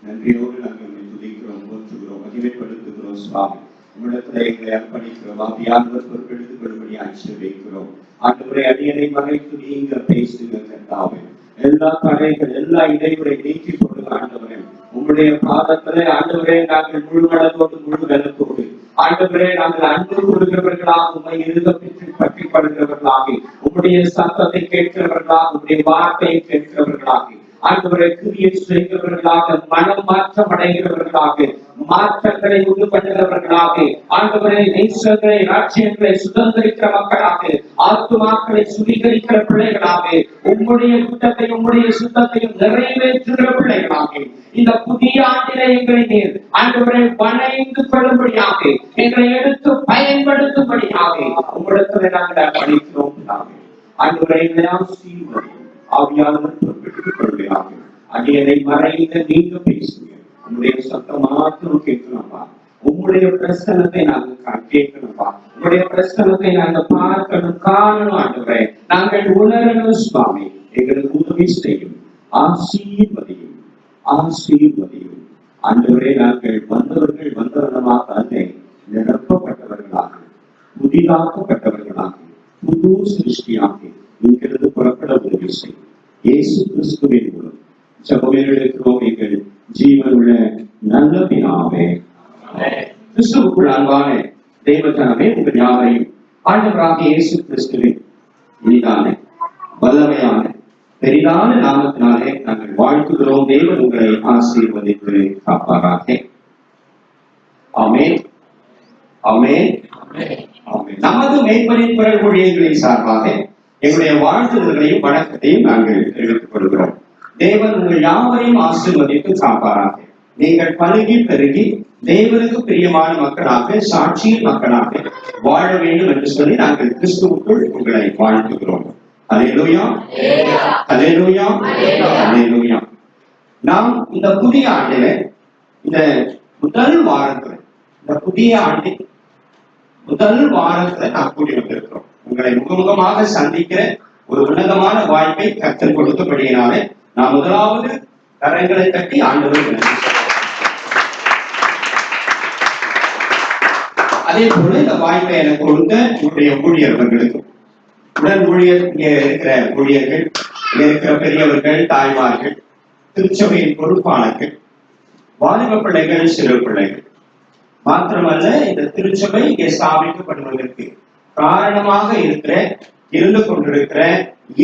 நன்றியோடு நாங்கள் துதிக்கிறோம், போற்றுகிறோம், மகிமைப்படுத்துகிறோம். சுவாமி உம்மிடத்தில் எங்களை அர்ப்பணிக்கிறோம். ஆவியானவர் பொறுப்பெடுத்துக் கொள்ளும்படி ஆசீர்வதிக்கிறோம். ஆண்டவரை அடியனை மறைத்து நீங்க பேசுங்க கர்த்தாவே. எல்லா தடைகள், எல்லா இடைவெளி நீக்கி போடுங்க ஆண்டவரே. உங்களுடைய பாதத்திலே ஆண்டவரே நாங்கள் முழு மனதோடு முழு வெள்ளத்தோடு ஆண்டவரே நாங்கள் அன்பு கொடுக்கிறவர்களாக உண்மை இருதப்பற்றி பற்றி படுகிறவர்களாக உங்களுடைய சத்தத்தை கேட்கிறவர்களாக உங்களுடைய வார்த்தையை கேட்கிறவர்களாக ஆண்டவரை கிரியை செய்கிறவர்களாக மனம் மாற்றம் அடைகிறவர்களாக மாற்றங்களை உண்டு பண்ணுகிறவர்களாக ஆண்டவரை நேசங்களை ராஜ்யங்களை சுதந்திரிக்கிற மக்களாக ஆத்துமாக்களை சுவீகரிக்கிற பிள்ளைகளாக உங்களுடைய குற்றத்தையும் உங்களுடைய சுத்தத்தையும் நிறைவேற்றுகிற பிள்ளைகளாக இந்த புதிய ஆண்டிலே எங்களை நீர் ஆண்டவரை வணைந்து கொள்ளும்படியாக எங்களை எடுத்து பயன்படுத்தும்படியாக உங்களிடத்தில் நாங்கள் அர்ப்பணிக்கிறோம். ஆண்டவரை ஆவியானவர் பொறுப்பெடுத்துக் கொள்கிறாங்க. அடியனை மறைந்து நீங்க பேசுங்க. உங்களுடைய சத்தம் மாத்திரம் கேட்கணும்பா. உங்களுடைய பிரசனத்தை நாங்கள் கேட்கணும்பா. உங்களுடைய பிரசனத்தை நாங்கள் பார்க்கணும், காணணும். ஆண்டவரே நாங்கள் உணரணும். சுவாமி எங்களுக்கு உதவி செய்யும், ஆசீர்வதியும், ஆசீர்வதியும். ஆண்டவரே நாங்கள் வந்தவர்கள் வந்தவர்களாக அல்ல, நிரப்பப்பட்டவர்களாக, புதிதாக்கப்பட்டவர்களாக, புது சிருஷ்டியாக இங்கிருந்து புறப்பட உதவி செய்யும். இயேசு கிறிஸ்துவின் மூலம் ஜெபம் எங்கள் ஜீவனுள்ள நல்ல பிதாவே. கிறிஸ்துவுக்குள் அன்பான தேவஜனமே, உங்கள் யாவரையும் ஆண்டவராகிய இயேசு கிறிஸ்துவின் இனிதான வல்லமையான பெரிதான நாமத்தினாலே நாங்கள் வாழ்த்துகிறோம். தேவன் உங்களை ஆசீர்வதித்து காப்பாராக. ஆமென், ஆமென், ஆமென். நமது மேய்ப்பனின் குரல் ஊழியர்களின் சார்பாக எங்களுடைய வாழ்த்துதல்களையும் வணக்கத்தையும் நாங்கள் தெரிவித்துக் கொள்கிறோம். தேவன் உங்கள் யாவரையும் ஆசீர்வதித்து காப்பாராக. நீங்கள் பருகி பெருகி தேவனுக்கு பிரியமான மக்களாக, சாட்சியின் மக்களாக வாழ வேண்டும் என்று சொல்லி நாங்கள் கிறிஸ்துவுக்குள் உங்களை வாழ்த்துகிறோம். அல்லேலூயா, அல்லேலூயா, அல்லேலூயா. நாம் இந்த புதிய ஆண்டில இந்த முதல் வாரத்துல, இந்த புதிய ஆண்டின் முதல் வாரத்துல நாம் கூடி வந்திருக்கிறோம். உங்களை முகமுகமாக சந்திக்கிற ஒரு உன்னதமான வாய்ப்பை கர்த்தர் கொடுத்தபடியினாலே நான் முதலாவது கரங்களை தட்டி ஆண்டவருக்கு நன்றி. அதே போல இந்த வாய்ப்பை எனக்கு கொடுத்த என்னுடைய ஊழியர்களுக்கும், உடன் ஊழியர் இருக்கிற ஊழியர்கள், இருக்கிற பெரியவர்கள், தாய்மார்கள், திருச்சபையின் பொறுப்பாளர்கள், வாலிப பிள்ளைகள், சிறு பிள்ளைகள் மாத்திரமல்ல, இந்த திருச்சபை இங்கே ஸ்தாபிக்கப்படுவதற்கு காரணமாக இருந்து கொண்டிருக்கிற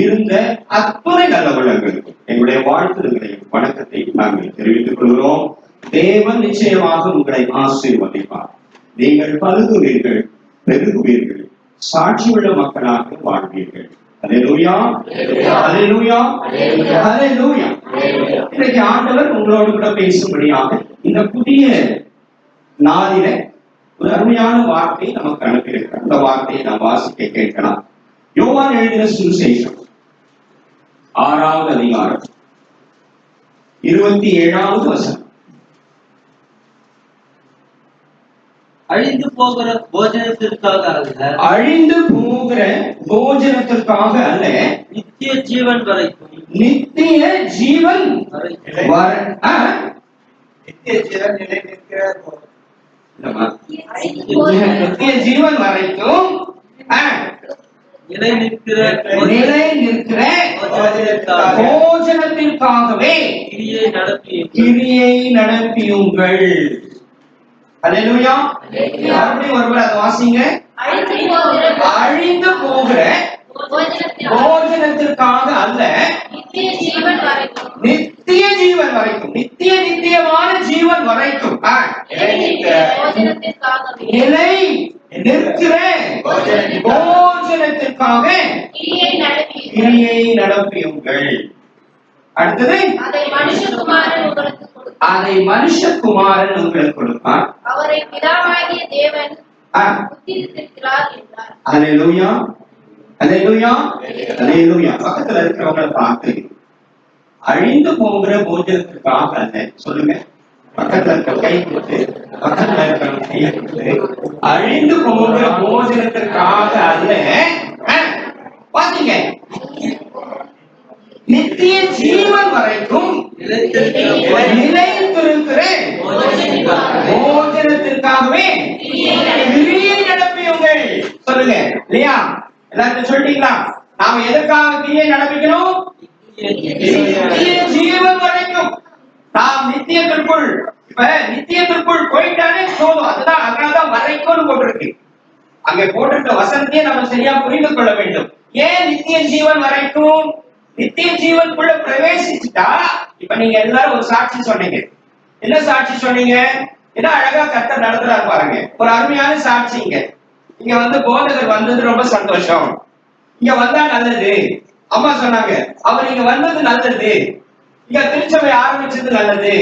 இருந்த அத்துணை நல்ல உள்ளங்களுக்கும் எங்களுடைய வாழ்த்துதல்களையும் வணக்கத்தையும் நாங்கள் தெரிவித்துக் கொள்கிறோம். தேவன் நிச்சயமாக உங்களை ஆசீர்வதிப்பார். நீங்கள் பருகுவீர்கள், பெருகுவீர்கள், சாட்சியுள்ள மக்களாக வாழ்வீர்கள். அல்லேலூயா, அல்லேலூயா, அல்லேலூயா. இன்னைக்கு ஆண்டவர் உங்களோடு கூட பேசும்படியாக இந்த புதிய நாளில ஒரு அருமையான வார்த்தை நமக்கு அனுப்பியிருக்கிறார். அந்த வார்த்தையை நாம் வாசிக்க கேட்கலாம். யோவான் எழுதின சுவிசேஷம் 6வது அதிகாரம் 27வது வசனம். அழிந்து போகிற போஜனத்திற்காக அல்ல, அழிந்து போகிற போஜனத்திற்காக அல்ல, நித்திய ஜீவன் வரைக்கும். நித்திய ஜீவன் நித்திய ஜீவன் நிலை நிற்கிற நித்திய ஜீவன் வரைக்கும் நிலை நிற்கிற போஜனத்திற்காகவே கிரியை நடப்பியுங்கள். அல்லேலூயா. மறுபடியும் ஒருவர் அதை வாசிங்க. அழிந்து போகிற போஜனத்திற்காக அல்ல, நித்திய ஜீவன் வரைக்கும், நித்தியமான ஜீவன் வரைக்கும் நிலை நிற்கிற போஜனத்திற்காக கிரியை நடப்பியுங்கள். அடுத்தது, அதை மனுஷகுமாரன் உங்களுக்கு கொடுப்பார், அவரை பிதாவாகிய தேவன் உத்திரித்திருக்கிறார் என்றார். அல்லேலூயா, அல்லேலூயா, அல்லேலூயா. பக்கத்துல இருக்கிறவங்களை பார்த்து அழிந்து போகிற போஜனத்திற்காக அல்ல சொல்லுங்க. பக்கத்துல இருக்க கை கொடுத்து, பக்கத்துல இருக்கிற கை கொடுத்து, அழிந்து போகிற போஜனத்திற்காக அல்ல, பாத்தீங்க, நித்திய ஜீவன் வரைக்கும் நிலைத்திருக்கிற போஜனத்திற்காகவே கிரியை நடப்பியுங்கள். சொல்லுங்க இல்லையா? எல்லாருக்கும் சொல்லிட்டீங்களா? நாம எதற்காக கிரியை நடப்பிக்கணும்? நித்திய ஜீவன் வரைக்கும். நாம் நித்தியத்திற்குள், இப்ப நித்தியத்திற்குள் போயிட்டாலே போதும். அதுதான், அதனாலதான் வரைக்கும் போட்டிருக்கு. அங்கே போட்டிருக்க வசனத்தையே நம்ம சரியா புரிந்து கொள்ள வேண்டும். ஏன் நித்திய ஜீவன் வரைக்கும்? நித்திய ஜீவனுக்குள்ள பிரவேசிச்சுட்டா, இப்ப நீங்க எல்லாரும் ஒரு சாட்சி சொன்னீங்க. என்ன சாட்சி சொன்னீங்க? என்ன அழகா கர்த்தர் நடத்துறாரு பாருங்க. ஒரு அருமையான சாட்சிங்க. இங்க வந்து போதகர் வந்தது ரொம்ப சந்தோஷம், இங்க வந்தா நல்லது. அம்மா சொன்னாங்க, அவர் இங்க வந்தது நல்லது, இங்க திருச்சபை ஆரம்பிச்சது நல்லது,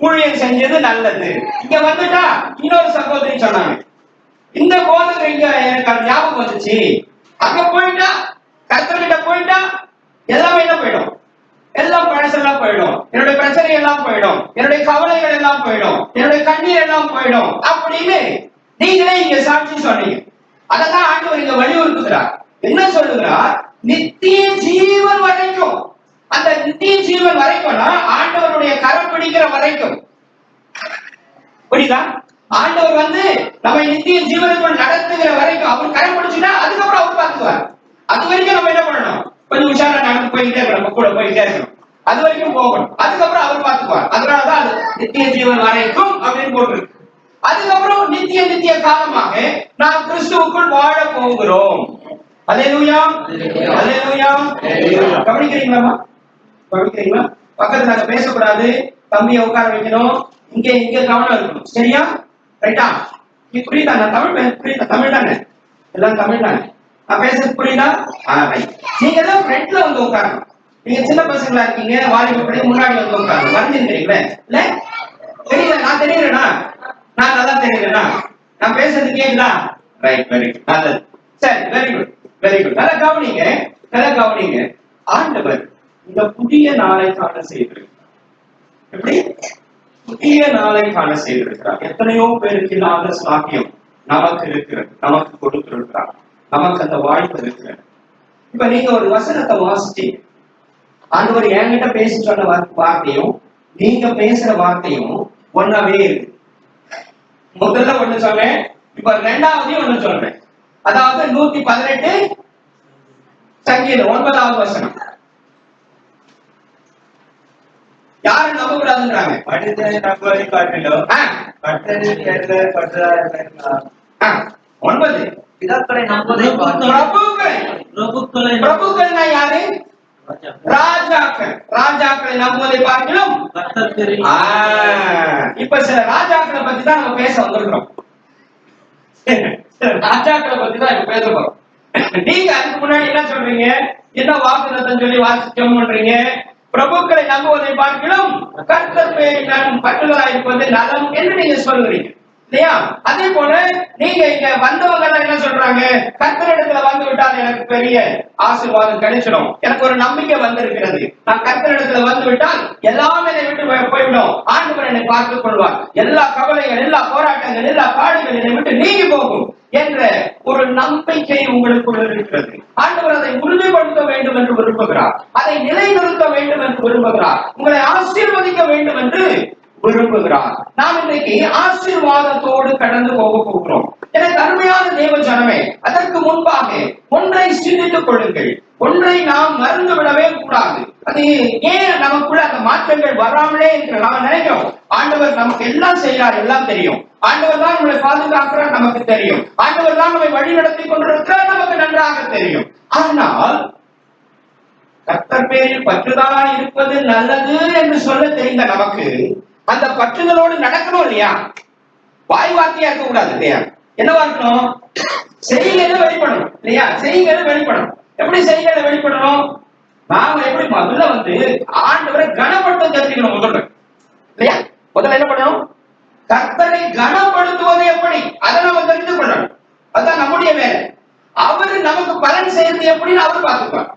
ஊழியம் செஞ்சது நல்லது. இங்க வந்துட்டா இன்னொரு சகோதரி சொன்னாங்க, இந்த போதகர் இங்க எனக்கு அது ஞாபகம் வந்துச்சு, அங்க போயிட்டா கர்த்தர்கிட்ட போயிட்டா எல்லாமே என்ன போயிடும்? எல்லாம் பழசெல்லாம் போயிடும், என்னுடைய பிரச்சனை எல்லாம் போயிடும், என்னுடைய கவலைகள் எல்லாம் போயிடும், என்னுடைய கண்ணீர் எல்லாம் போயிடும் அப்படின்னு நீங்களே இங்க சாட்சி சொன்னீங்க. அததான் ஆண்டவர் இங்க வலியுறுத்துகிறார். என்ன சொல்லுகிறார்? நித்திய ஜீவன் வரைக்கும். அந்த நித்திய ஜீவன் வரைக்கும்னா ஆண்டவருடைய கரம் பிடிக்கிற வரைக்கும். புரியுதா? ஆண்டவர் வந்து நம்ம நித்திய ஜீவனுக்குள் நடத்துகிற வரைக்கும் அவர் கரம் பிடிச்சுட்டா அதுக்கப்புறம் அவர் பார்த்துக்குவார். அது வரைக்கும் நம்ம என்ன பண்ணணும்? கொஞ்சம் உஷாரா நடந்து போயிட்டே இருக்கணும், நம்ம கூட போயிட்டே இருக்கணும். அது வரைக்கும் போகணும், அதுக்கப்புறம் அவர் பார்த்துக்குவார். அதனாலதான் அது நித்திய ஜீவன் வரைக்கும் அப்படின்னு போட்டிருக்கு. அதுக்கப்புறம் நித்திய காலமாக நாம் கிறிஸ்துவுக்குள் வாழ போகிறோம். அல்லேலூயா, அல்லேலூயா. கவனிக்கிறீங்களா? கவனிக்கிறீங்களா? பக்கத்துல நாங்க பேசக்கூடாது, தம்பியை உட்கார வைக்கணும், இங்க கவனம் இருக்கணும். சரியா? ரைட்டா? நீ புரியுதா? நான் தமிழ் புரியுதா? தமிழ் தானே, எல்லாம் தமிழ் தானே, நான் பேசுறது புரியுதா? நீங்க தான் ஃப்ரண்ட்ல வந்து உட்காரணும். நீங்க சின்ன பசங்களா இருக்கீங்க, வாலிப முன்னாடி வந்து உட்காரணும். வரைஞ்சிருக்கீங்களே இல்ல? தெரியல, நான் தெரியலனா? நான் நல்லா தெரியலனா? நான் பேசுறது கேக்குதா? ரைட், வெரி குட், நல்லது. சரி, வெரி குட், வெரி குட். நல்லா கவனிங்க, நல்லா கவனிங்க. ஆண்டவர் இந்த புதிய நாளை காண செய்திருக்கிறார். எப்படி? புதிய நாளை காண செய்திருக்கிறார். எத்தனையோ பேருக்கு இல்லாத சாத்தியம் நமக்கு இருக்கிறது, நமக்கு கொடுத்திருக்கிறார், நமக்கு அந்த வாய்ப்பு இருக்கிறது. இப்ப நீங்க ஒரு வசனத்தை வாசிச்சீங்க, ஆண்டவர் என்கிட்ட பேசி சொன்ன வார்த்தையும் நீங்க பேசுற வார்த்தையும் ஒன்னாவே இருக்கு. முதல்ல ஒண்ணு சொன்னேன், இப்ப ரெண்டாவது ஒண்ணு சொல்றேன். அதாவது 118 சங்கீதம் 9வது வசனம். யாரு நம்ப கூடாதுன்றாங்க? மனிதனை நம்புவதை காட்டிலும் கர்த்தரின் பேரில் பற்றுதலா இருக்கலாம். 9 பிதாக்களை நம்புவதை பிரபுக்கள்னா யாரு? ராஜாக்கள். ராஜாக்களை நம்புவதை பார்க்கலாம். இப்ப சில ராஜாக்களை பத்தி தான் நம்ம பேச வந்திருக்கிறோம். ராஜாக்களை பத்தி தான் இப்ப பேச போறோம். நீங்க அதுக்கு முன்னாடி என்ன சொல்றீங்க? என்ன வாக்குத்தத்தம் சொல்லி வாசிச்சோம் பண்றீங்க? பிரபுக்களை நம்புவதை பார்க்கலாம் கர்த்தர் பேரில் பற்றுதலா இருப்பது நலம் என்று நீங்க சொல்லுறீங்க இல்லையா? அதே போல நீங்க இங்க வந்தவங்க என்ன சொல்றாங்க? கர்த்தரிடத்துல வந்து விட்டால் எனக்கு பெரிய ஆசீர்வாதம் கிடைச்சிடும், எனக்கு ஒரு நம்பிக்கை வந்திருக்கிறது, நான் கர்த்தரிடத்துல வந்து விட்டால் எல்லாமே என்னை விட்டு போய்விடும், ஆண்டவர் என்னை பார்த்துக் கொள்வார், எல்லா கவலைகள், எல்லா போராட்டங்கள், எல்லா பாடுகள் என்னை விட்டு நீங்கி போகும் என்ற ஒரு நம்பிக்கை உங்களுக்குள் இருக்கிறது. ஆண்டவர் அதை உறுதிப்படுத்த வேண்டும் என்று விரும்புகிறார், அதை நிலைநிறுத்த வேண்டும் என்று விரும்புகிறார், உங்களை ஆசீர்வதிக்க வேண்டும் என்று விரும்புகிறார். நாம் இன்றைக்கு ஆசீர்வாதத்தோடு கடந்து போக போகிறோம். எனக்கு அருமையான தேவ ஜனமே, அதற்கு முன்பாக ஒன்றை சிந்தித்துக் கொள்ளுங்கள். ஒன்றை நாம் மறந்து விடவே கூடாது. அது ஏன் நமக்குள்ள அந்த மாற்றங்கள் வராமலே என்று நாம் நினைக்கிறோம். ஆண்டவர் நமக்கு எல்லாம் செய்கிறார், எல்லாம் தெரியும். ஆண்டவர் தான் நம்மளை பாதுகாக்கிறார், நமக்கு தெரியும். ஆண்டவர் தான் நம்மை வழி நடத்தி கொண்டிருக்கிறார், நமக்கு நன்றாக தெரியும். ஆனால் கர்த்தர் பேரில் பற்றுதலாய் இருப்பது நல்லது என்று சொல்ல தெரிந்த நமக்கு அந்த பற்றுதலோடு நடக்கணும் இல்லையா? வாய் வார்த்தையா இருக்க கூடாது இல்லையா? என்னவா இருக்கணும்? செய்கையில வெளிப்படணும் இல்லையா? செய்கையில வெளிப்படணும். எப்படி செய்கையில வெளிப்படணும்? நாம எப்படி முதல்ல ஆண்டவரை கனப்படுத்த தெரிஞ்சுக்கணும். இல்லையா? முதல்ல என்ன பண்ணணும்? கர்த்தரை கனப்படுத்துவது எப்படி, அதை நம்ம தெரிந்து கொள்ளணும். அதுதான் நம்முடைய வேலை. அவரு நமக்கு பலன் செய்யறது எப்படின்னு அவர் பார்த்துப்பார்.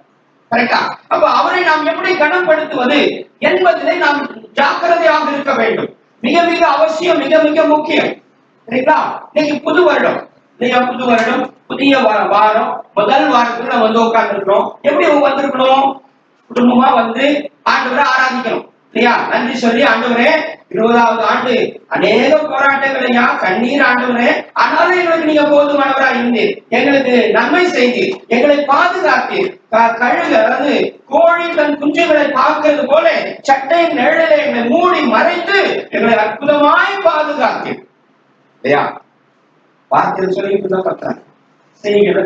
கரெக்டா? அப்ப அவரை நாம் எப்படி கனப்படுத்துவது என்பதிலே நாம் ஜாக்கிரதையாக இருக்க வேண்டும். மிக மிக அவசியம், மிக மிக முக்கியம். சரிங்களா? இன்னைக்கு புது வருடம் இல்லையா? புது வருடம், புதிய வாரம், முதல் வாரத்துல உட்கார்ந்து இருக்கிறோம். எப்படி வந்திருக்கணும்? குடும்பமா ஆண்டவரை ஆராதிக்கணும் இல்லையா? நன்றி சொல்லி, ஆண்டவரே 20வது ஆண்டு அநேக போராட்டங்களையா, கண்ணீர் ஆண்டவரே, ஆனாலும் எங்களுக்கு நீங்க போதுமானவரா இருந்து எங்களுக்கு நன்மை செய்து எங்களை பாதுகாத்து கழுகு, அதாவது கோழி தன் குஞ்சுகளை பார்க்கிறது போல சட்டையின் நிழலை எங்களை மூடி மறைத்து எங்களை அற்புதமாய் பாதுகாத்து இல்லையா? வார்த்தை சொல்லிட்டு தான் பார்த்தாங்க. செய்கிற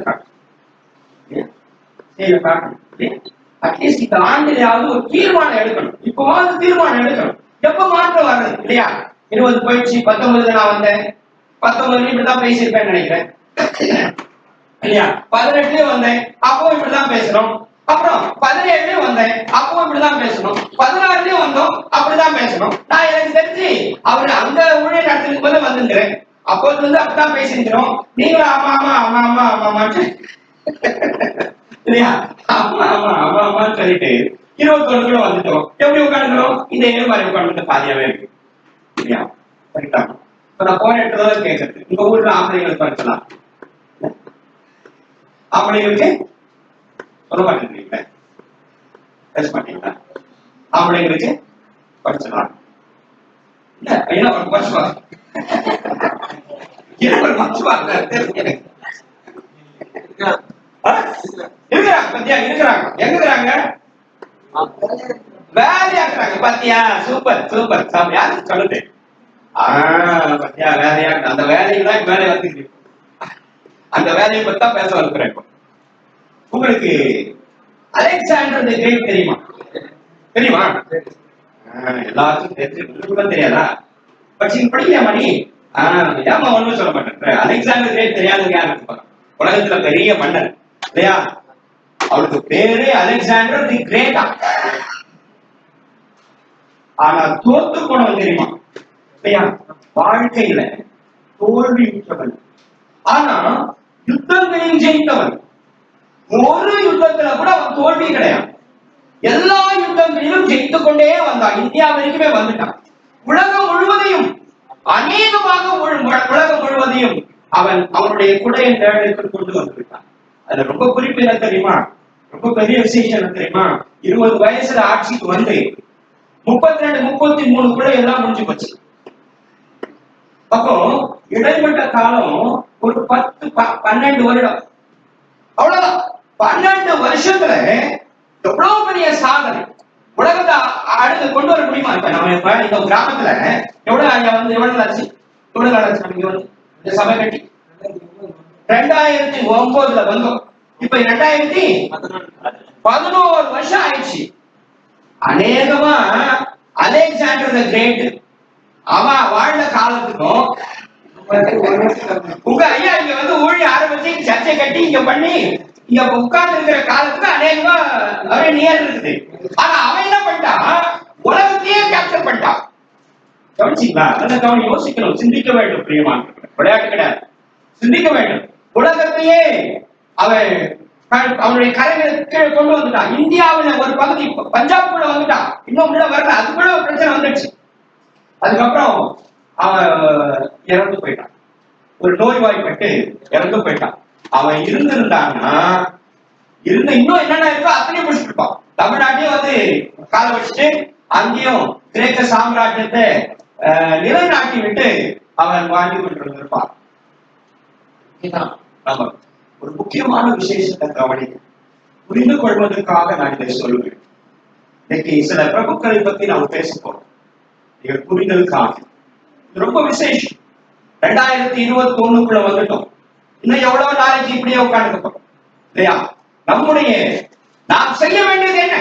காட்டணும். அட்லீஸ்ட் இந்த ஆண்டிலாவது ஒரு தீர்மானம் எடுக்கணும். இப்பவாவது தீர்மானம் எடுக்கணும். எப்ப மாற்றம் வர்றது இல்லையா? 20 போயிடுச்சு, 19 நான் வந்தேன். 19 இப்படிதான் பேசியிருப்பேன் நினைக்கிறேன் இல்லையா? 18 வந்தேன், அப்பவும் இப்படிதான் பேசுறோம். அப்புறம் 17 வந்தேன், அப்பவும் இப்படிதான் பேசணும். 16 வந்தோம், அப்படிதான் பேசணும். நான் எனக்கு தெரிஞ்சு அவரு அந்த ஊழியர் நடத்துக்கு போது வந்துருக்கிறேன். அப்போது அப்படித்தான் பேசிருக்கிறோம். நீங்களும் ஆமா ஆமா ஆமா ஆமா ஆமா ஆமான்னு இல்லையா? ஆமா ஆமா ஆமா ஆமான்னு சொல்லிட்டு 21 வந்துட்டோம். எப்படி உட்காந்துக்கிறோம்? இதே மாதிரி உட்காந்து பாதியாவே இருக்கு இல்லையா? கரெக்டா? இப்ப நான் போன இடத்துல கேட்கறது, உங்க ஊர்ல ஆம்பளைங்களுக்கு படிச்சலாம், ஆம்பளைங்களுக்கு சொல்ல மாட்டேங்கிறீங்களே, பேச மாட்டீங்களா? ஆம்பளைங்களுக்கு படிச்சலாம் இல்ல ஐயா, ஒரு படிச்சுவாங்க, ஒரு படிச்சுவாங்க இருக்கிறாங்க. பத்தியா இருக்கிறாங்க, எங்க இருக்கிறாங்க? வேலையாக்குறாங்க. பாத்தியா? Super super. யாருக்கு சொல்லுது? பத்தியா? வேலையா அந்த வேலைக்கு தான் வேலை வந்து அந்த வேலையை பத்தி தான் பேச வந்துக்கிறேன். உங்களுக்கு அலெக்சாண்டர் தி கிரேட் தெரியுமா? தெரியுமா? எல்லாருக்கும் தெரிஞ்சு தெரியாதா? படிக்கலையா மணி? ஏமா ஒண்ணும் சொல்ல மாட்டேன். அலெக்சாண்டர் கிரேட் தெரியாதுங்க யாருக்கு? உலகத்துல பெரிய மன்னர் இல்லையா? அவருக்கு பேரு அலெக்சாண்டர் தி கிரேட்டா. ஆனா தோத்து போனவன் தெரியுமா? இல்லையா? வாழ்க்கையில தோல்வியுற்றவன், ஆனா யுத்தங்களையும் ஜெயித்தவன். ஒரு யுத்தத்துல கூட அவன் தோல்வி கிடையாது. எல்லா யுத்தங்களிலும் ஜெயித்து கொண்டே வந்தான். இந்தியா வரைக்குமே வந்துட்டான். உலகம் முழுவதையும், அநேகமாக உலகம் முழுவதையும் அவனுடைய குடையின் நிழலுக்கு கொண்டு வந்துவிட்டான். அதுல ரொம்ப குறிப்பு என்ன தெரியுமா? ரொம்ப பெரிய விசேஷம் என்ன தெரியுமா? 20 வயசுல ஆட்சிக்கு வந்து 32, 33 கூட எல்லாம் முடிஞ்சு போச்சு. அப்போ இடைப்பட்ட காலம் ஒரு 10, 12 வருடம், அவ்வளவுதான். 12 வருஷத்துல எவ்வளவு பெரிய சாதனை உலகத்தை அடுத்து கொண்டு வர முடியுமா? இப்ப நம்ம இந்த கிராமத்துல எவ்வளவு ஆச்சு? எவ்வளவு ஆச்சு? நமக்கு இந்த சபை கட்டி 2009 வந்தோம். இப்ப 2011 வருஷம் ஆயிடுச்சு. அநேகமா அலெக்சாண்டர் தி கிரேட் அவன் வாழ்ந்த காலத்துக்கும் உங்க ஐயா இங்க ஊழி ஆரம்பிச்சு சர்ச்சை கட்டி இங்க பண்ணி இங்க உட்கார்ந்து இருக்கிற காலத்துக்கு அநேகமா அவன் நியர் இருக்குது. ஆனா அவன் என்ன பண்ணிட்டான்? உலகத்தையே கேப்சர் பண்ணிட்டான். கவனிச்சீங்களா? அதனால யோசிக்கணும், சிந்திக்க வேண்டும். பிரியமான விளையாட்டு கிடையாது, சிந்திக்க வேண்டும். உலகத்தையே அவன் அவனுடைய கரைகளை கீழே கொண்டு வந்துட்டான். இந்தியாவில ஒரு பகுதி பஞ்சாப்குள்ள வந்துட்டான், இன்னும் உள்ள வரல, அதுக்குள்ள ஒரு பிரச்சனை வந்துடுச்சு. அதுக்கப்புறம் அவன் இறந்து போயிட்டான், ஒரு நோய்வாய்ப்பட்டு இறந்து போயிட்டான். அவன் இருந்திருந்தான்னா இன்னும் என்னென்ன இருக்கோ அத்தனையும் முடிச்சுட்டு இருப்பான். தமிழ்நாட்டையும் வந்து கால வச்சுட்டு அங்கேயும் கிரேக்க சாம்ராஜ்யத்தை நிலைநாட்டி விட்டு அவன் வாழ்ந்து கொண்டிருந்திருப்பான். நம்ம ஒரு முக்கியமான விசேஷத்தை கவனி புரிந்து கொள்வதற்காக நான் இதை சொல்லுவேன். இன்னைக்கு சில பிரபுக்களை பத்தி நாம் பேச போறோம். நீங்கள் புரிதலுக்காக இது ரொம்ப விசேஷம். 2021 வந்துட்டோம். இன்னும் எவ்வளவு நாளைக்கு இப்படியே உட்கார்ந்து போறோம் இல்லையா? நாம் செய்ய வேண்டியது என்ன?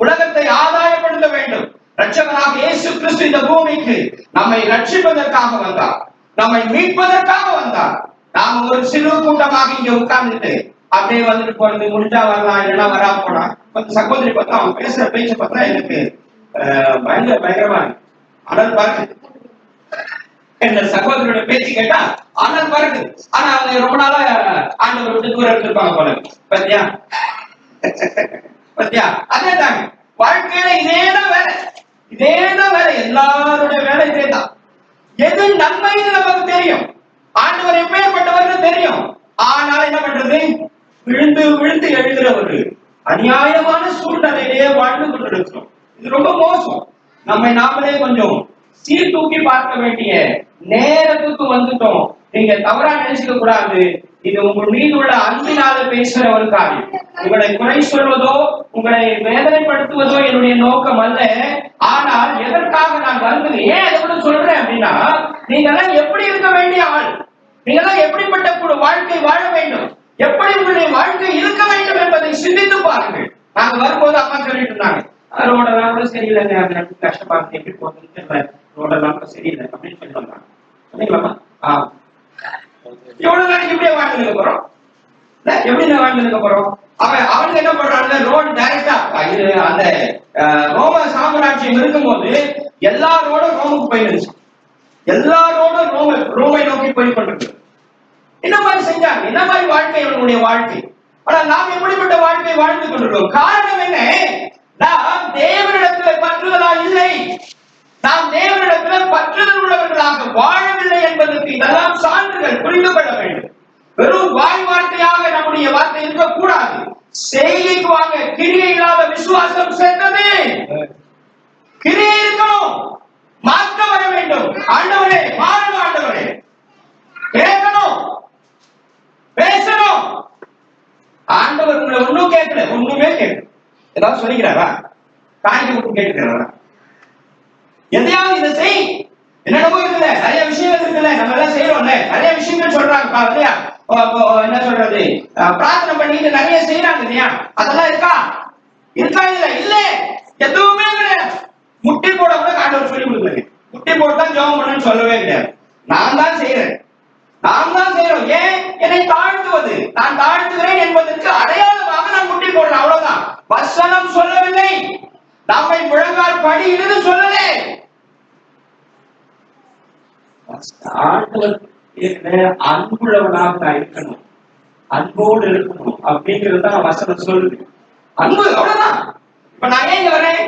உலகத்தை ஆதாயப்படுத்த வேண்டும். ரட்சகராக இயேசு கிறிஸ்து இந்த பூமிக்கு நம்மை ரட்சிப்பதற்காக வந்தார், நம்மை மீட்பதற்காக வந்தார். நாம ஒரு சிறு கூட்டமாக இங்க உட்கார்ந்துட்டு அப்படியே வந்துட்டு போறது, முடிஞ்சா வரலாம், இல்லைன்னா வரா போனா. சகோதரி பார்த்தா அவன் பேசுற பேச்ச பார்த்தா எனக்கு பயங்கரமா இருக்கு. ஆனால் பாருங்க, என்ன சகோதரியோட பேச்சு கேட்டா ஆனால் பாருங்க, ஆனா அவங்க ரொம்ப நாளா ஆண்டவர் விட்டு தூரம் இருந்திருப்பாங்க போல. பத்தியா பத்தியா அதே தாங்க வாழ்க்கையில இதேதான் வேலை, எல்லாருடைய வேலை இதேதான். எது நன்மைன்னு நமக்கு தெரியும், ஆண்டவர் எப்பேற்பட்டவர்னு தெரியும். ஆனால் என்ன பண்றது? விழுந்து விழுந்து எழுகிற ஒரு அநியாயமான சூழ்நிலையிலேயே வாழ்ந்து கொண்டிருக்கிறோம். இது ரொம்ப மோசம். நம்மை நாமளே கொஞ்சம் சீர்தூக்கி பார்க்க வேண்டிய நேரத்துக்கு வந்துட்டோம். நீங்க தவறா நினைச்சுக்க கூடாது. இது உங்கள் மீது உள்ள அன்பினால பேசுற ஒரு காரியம். உங்களை குறை சொல்வதோ உங்களை வேதனைப்படுத்துவதோ என்னுடைய நோக்கம் அல்ல. ஆனால் எதற்காக நான் வருவது, ஏன் அதை கூட சொல்றேன் அப்படின்னா, நீங்க எல்லாம் எப்படி இருக்க வேண்டிய ஆள், நீங்க எல்லாம் எப்படிப்பட்ட வாழ்க்கை வாழ வேண்டும், எப்படி உங்களுடைய வாழ்க்கை இருக்க வேண்டும் என்பதை சிந்தித்து பாருங்கள். நாங்க வரும்போது அம்மா சொல்லிட்டு இருந்தாங்க, ரோடெல்லாம் கூட சரியில்லைங்க, அது கஷ்டப்பாடு எப்படி போகுதுன்னு ரோடெல்லாம் கூட சரியில்லை அப்படின்னு சொல்லி வந்தாங்க. சொன்னீங்களாமா? எவ்வளவு நாளைக்கு இப்படியே வாழ்ந்துக்க போறோம்? எப்படி வாழ்ந்துக்க போறோம்? அவனுக்கு என்ன பண்றாங்க? ரோடு டைரக்டா இது அந்த ரோம சாம்ராஜ்யம் இருக்கும்போது எல்லா ரோடும் ரோமுக்கு போயிருந்துச்சு, எல்லா ரோடும் ரோமை நோக்கி போய் கொண்டிருக்கு. என்ன மாதிரி செஞ்சாங்க? என்ன மாதிரி வாழ்க்கை அவனுடைய வாழ்க்கை? ஆனா நாம் எப்படிப்பட்ட வாழ்க்கை வாழ்ந்து கொண்டிருக்கோம்? காரணம் என்ன? நாம் தேவனிடத்தில் பற்றுதலா இல்லை, நாம் தேவனிடத்தில் பற்றுதல் உள்ளவர்களாக வாழவில்லை என்பதற்கு இதெல்லாம் சான்றுகள். புரிந்து கொள்ள வேண்டும். வெறும் வாய் வார்த்தையாக நம்முடைய வார்த்தை இருக்கக்கூடாது. செய்கைக்கு வாங்க. கிரியை இல்லாத விசுவாசம் சென்றது. கிரியை இருக்கணும், மாற்றம் வர வேண்டும். ஆண்டவரே மாறணும், ஆண்டவரே கேட்கணும், பேசணும். ஆண்டவர் உங்களை ஒண்ணும் கேட்கல, ஒண்ணுமே கேட்கல. ஏதாவது சொல்லிக்கிறாரா? காய்கறி விட்டு கேட்டுக்கிறாரா? எதையாவது இதை செய், என்னென்னமோ இருக்குல்ல, நிறைய விஷயங்கள் இருக்குல்ல, நம்ம எல்லாம் செய்யறோம்ல, நிறைய விஷயங்கள் சொல்றாங்க இல்லையா? என்ன சொல்றது, பிரார்த்தனை பண்ணிட்டு நிறைய செய்யறாங்க இல்லையா? அதெல்லாம் இருக்கா? இல்ல, எதுவுமே கிடையாது. முட்டி போட கூட ஆண்டவர் சொல்லி கொடுக்கல. முட்டி போட்டு தான் ஜெபம் பண்ணணும்னு சொல்லவே கிடையாது. நான் தான் செய்யறோம். ஏன்? என்னை தாழ்த்துவது, நான் தாழ்த்துகிறேன் என்பதற்கு அடையாளமாக நான் முட்டி போடுறேன், அவ்வளவுதான். வசனம் சொல்லவில்லை, நம்மை முழங்கால் படியிடுன்னு சொல்லலே. அன்புள்ளவனாக நான் இருக்கணும், அன்போடு இருக்கணும் அப்படிங்கிறது தான் வசனம் சொல்லுது. அன்பு, அவ்வளவுதான். இப்ப நான் ஏன் வரேன்,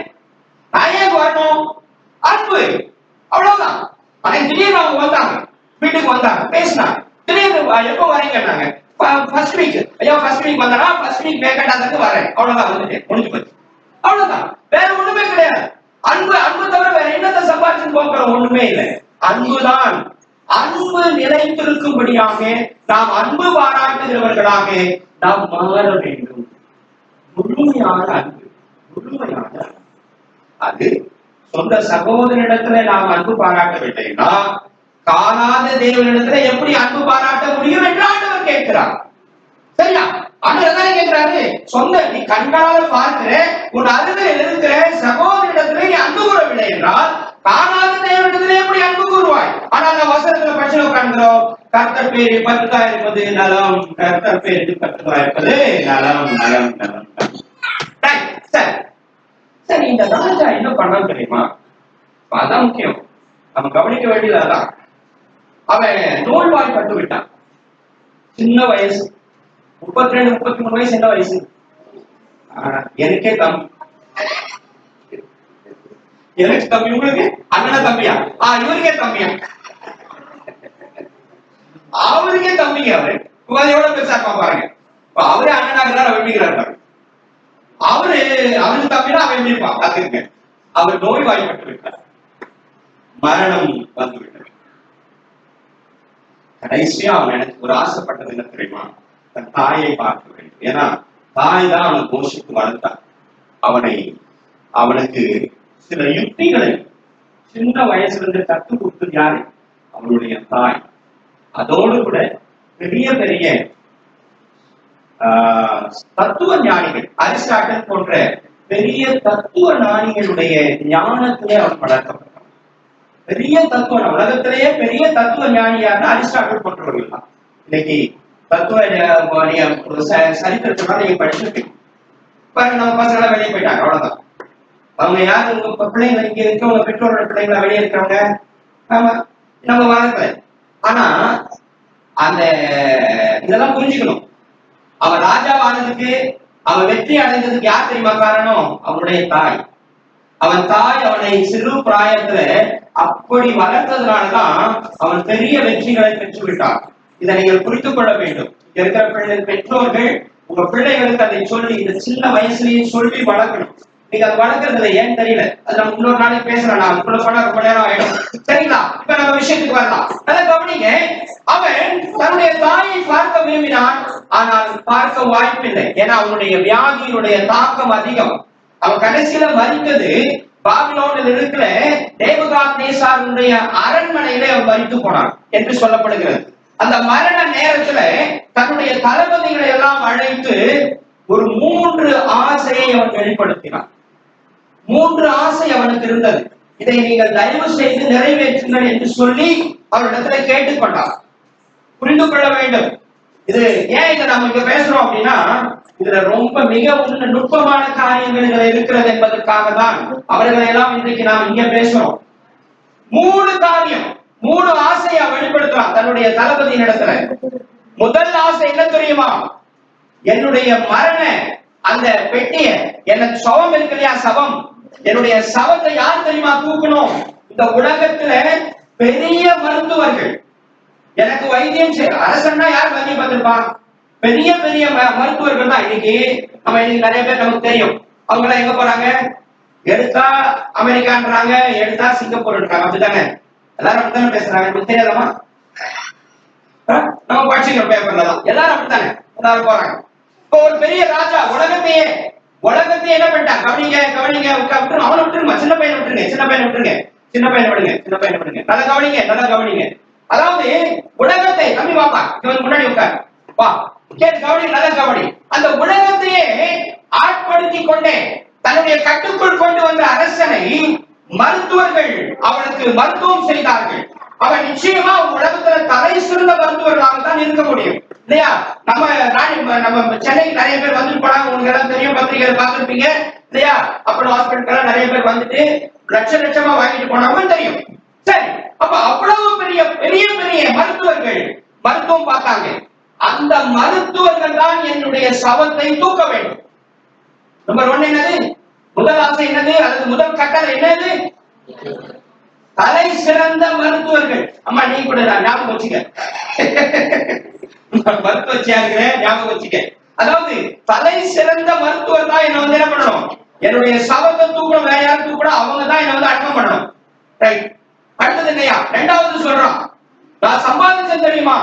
நான் ஏன் வரணும்? அன்பு, அவ்வளவுதான். ஆனா திடீர்னு அவங்க வந்தாங்க, வீட்டுக்கு வந்தாங்க, பேசினாங்க. திடீர்னு எப்போ வரீங்கன்னாங்க, ஃபர்ஸ்ட் வீக். ஐயோ ஃபர்ஸ்ட் வீக் வந்தா ஃபர்ஸ்ட் வீக் வேகண்டாததுக்கு வரேன், அவ்வளவுதான். வந்துட்டு முடிஞ்சு போச்சு, அவ்வளவுதான். வேற ஒண்ணுமே கிடையாது. அன்பு தவிர வேற என்னத்தை சம்பாதிச்சு போகிறோம்? ஒண்ணுமே இல்லை. அன்புதான். அன்பு நிலைத்திருக்கும்படியாக நாம் அன்பு பாராட்டுகிறவர்களாக நாம் மாற வேண்டும். முழுமையான அன்பு, முழுமையான அது சொந்த சகோதரிடத்துல நாம் அன்பு பாராட்டவில்லைன்னா காணாத தேவனிடத்துல எப்படி அன்பு பாராட்ட முடியும் என்று ஆண்டவர் கேட்கிறார். சரியா? ஆண்டவர் தானே கேட்கிறாரு. சொந்த நீ கண்களால பார்க்கிற உன் அருகில் இருக்கிற சகோதரிடத்துல நீ அன்பு கூறவில்லை என்றால் காணாத தேவனிடத்துல எப்படி அன்பு கூறுவாய்? ஆனா அந்த வசனத்துல படிச்சு உட்கார்ந்துறோம், கர்த்தர் பேரு 10 இருப்பது நலம், கர்த்தர் பேரு 10 இருப்பது நலம், நலம், நலம். சரி, இந்த ராஜா என்ன பண்ணான்னு தெரியுமா? அதான் முக்கியம், நம்ம கவனிக்க வேண்டியது அதான். அவன் நோய்வாய்ப்பட்டு விட்டான், சின்ன வயசு. 32, 33 வயசு என்ன வயசு? எனக்கே கம்மி. எனக்கு கம்மி. உங்களுக்கு அண்ணனா தம்பியா? இவருக்கே கம்மியா? அவருக்கே கம்மிங்க. அவரு எவ்வளவு பெருசா இருப்பா பாருங்க. அவரே அண்ணனாகிறார், அவர் எப்படிங்கிறார் பாருங்க. அவருக்கு தம்பினா அவன் எப்படி இருப்பான் பாத்துருங்க. அவர் நோய்வாய்ப்பட்டு விட்டார், மரணம் வந்து விட்டது. கடைசியா அவன் எனக்கு ஒரு ஆசைப்பட்டது என்ன தெரியுமா? தன் தாயை பார்க்க வேண்டும். ஏன்னா தாய் தான் அவனை போஷித்து வளர்த்தார். அவனுக்கு சில யுக்திகளை சின்ன வயசுல இருந்து கற்றுக் கொடுத்தது யாரு? அவனுடைய தாய். அதோடு கூட பெரிய பெரிய தத்துவ ஞானிகள், அரிஸ்டாட்டில் போன்ற பெரிய தத்துவ ஞானிகளுடைய ஞானத்திலே அவன் வளர்க்கப்பட்டான். பெரிய தத்துவம், உலகத்திலேயே பெரிய தத்துவ ஞானியான அரிஸ்டாட்டில் போன்றவர்கள் தான். இன்னைக்கு தத்துவ சரித்திரத்தை நீங்க படிச்சிருக்கீங்க. நம்ம பசங்க வெளியே போயிட்டாங்க, அவ்வளவுதான். அவங்க யாரு? உங்க பிள்ளைங்க இங்க இருக்க, உங்க பெற்றோரோட பிள்ளைங்களா வெளியே இருக்கிறவங்க? ஆமா, நம்ம வளர்க்கல. ஆனா அந்த இதெல்லாம் புரிஞ்சுக்கணும். அவன் ராஜாவானதுக்கு, அவன் வெற்றி அடைந்ததுக்கு யார் தெரியுமா காரணம்? அவனுடைய தாய். அவன் தாய் அவனை சிறு பிராயத்துல அப்படி வளர்த்ததுனாலதான் அவன் பெரிய வெற்றிகளை பெற்று விட்டான். இதை நீங்கள் புரிந்து கொள்ள வேண்டும். இருக்கிற பெற்றோர்கள் உங்க பிள்ளைகளுக்கு அதை சொல்லி இந்த சின்ன வயசுலயே சொல்லி வளர்க்கணும். நீங்க அது வளர்க்கறதுல ஏன் தெரியல, அது நம்ம இன்னொரு நாளைக்கு பேசலாம். நான் உள்ள போனா ரொம்ப நேரம் ஆயிடும், சரிங்களா? இப்ப நம்ம விஷயத்துக்கு வரலாம். அதை கவனிங்க. அவன் தன்னுடைய தாயை பார்க்க விரும்பினான், ஆனால் பார்க்க வாய்ப்பில்லை. ஏன்னா அவனுடைய வியாதியினுடைய தாக்கம் அதிகம். அவன் கடைசியில மறித்தது பாபிலோனில் இருக்கிற நேபுகாத்நேசாருடைய அரண்மனையிலே அவன் மறித்து போனான் என்று சொல்லப்படுகிறது. அந்த மரண நேரத்துல தன்னுடைய தளபதிகளை எல்லாம் அழைத்து ஒரு 3 ஆசையை அவன் வெளிப்படுத்தினான். 3 ஆசை அவனுக்கு இருந்தது. இதை நீங்கள் தயவு செய்து நிறைவேற்றுங்கள் என்று சொல்லி அவரிடத்துல கேட்டுக்கொண்டார். புரிந்து கொள்ள வேண்டும். இது ஏன் இதை நம்ம இங்க பேசுறோம் அப்படின்னா, இதுல ரொம்ப மிக நுட்பமான காரியங்கள் இதுல இருக்கிறது என்பதற்காக தான் அவர்களை எல்லாம் இன்றைக்கு நாம் இங்க பேசுறோம். 3 காரியம், 3 ஆசையை வெளிப்படுத்துறான் தன்னுடைய தளபதியின் இடத்துல. முதல் ஆசை என்ன தெரியுமா? என்னுடைய மரண அந்த பெட்டிய, என்ன சவம் இருக்கு இல்லையா, சவம், என்னுடைய சவத்தை யார் தெரியுமா தூக்கணும்? இந்த உலகத்துல பெரிய மருத்துவர்கள், எனக்கு வைத்தியம் செய்ய அரசன்னா யார் வைத்தியம் பார்த்திருப்பான்? பெரிய பெரிய மருத்துவர்கள் தான். இன்னைக்கு நிறைய பேர் நமக்கு தெரியும். அவங்க எல்லாம் எங்க போறாங்க? எடுத்தா அமெரிக்கான்றாங்க, எடுத்தா சிங்கப்பூர் இருக்காங்க, அப்படித்தானே? எல்லாரும் அப்படித்தானே பேசுறாங்க. நமக்கு தெரியாதமா? நம்ம படிச்சுக்கிறோம் பேப்பர்ல தான். எல்லாரும் அப்படித்தானே எல்லாரும் போறாங்க. இப்போ ஒரு பெரிய ராஜா உலகத்தையே என்ன பண்ணிட்டான்? கவனிங்க அவனை விட்டுருங்க, சின்ன பையனை விடுங்க. நல்லா கவனிங்க. அதாவது உலகத்தை தம்பி வாப்பா இவன் முன்னாடி உட்கார், வா கேட்டு கவனி, நல்லா கவனி. அந்த உலகத்தையே ஆட்படுத்தி கொண்டே தன்னுடைய கட்டுக்குள் கொண்டு வந்த அரசனை மருத்துவர்கள் அவனுக்கு மருத்துவம் செய்தார்கள். அவன் நிச்சயமா உலகத்துல தலை சிறந்த மருத்துவர்களாக தான் இருக்க முடியும், இல்லையா? நம்ம சென்னைக்கு நிறைய பேர் வந்துட்டு போனாங்க. உங்களுக்கு எல்லாம் தெரியும், பத்திரிகைகள் பார்த்திருப்பீங்க, இல்லையா? அப்போ ஹாஸ்பிட்டல் நிறைய பேர் வந்துட்டு லட்சமா வாங்கிட்டு போனாங்க, தெரியும். சரி, அப்ப அவ்வளவு பெரிய மருத்துவர்கள் மருத்துவம் பார்த்தாங்க. அந்த மருத்துவர்கள் தான் என்னுடைய சவத்தை தூக்க வேண்டும். நம்பர் 1 என்னது? முதல் ஆசை என்னது? அல்லது முதல் கட்டளை என்னது? தலை சிறந்த மருத்துவர்கள். அம்மா நீ கூட ஞாபகம் வச்சுக்க, மருத்துவச்சியா இருக்கிற ஞாபகம் வச்சுக்க. அதாவது தலை சிறந்த மருத்துவர் தான் என்ன என்ன பண்ணணும்? என்னுடைய சவத்தை தூக்கணும். வேற யாரும் தூக்கணும், அவங்க தான் என்ன அடக்கம் பண்ணணும். ரைட். அடுத்தது இல்லையா? 2வது சொல்றான், நான் சம்பாதிச்சேன் தெரியுமா?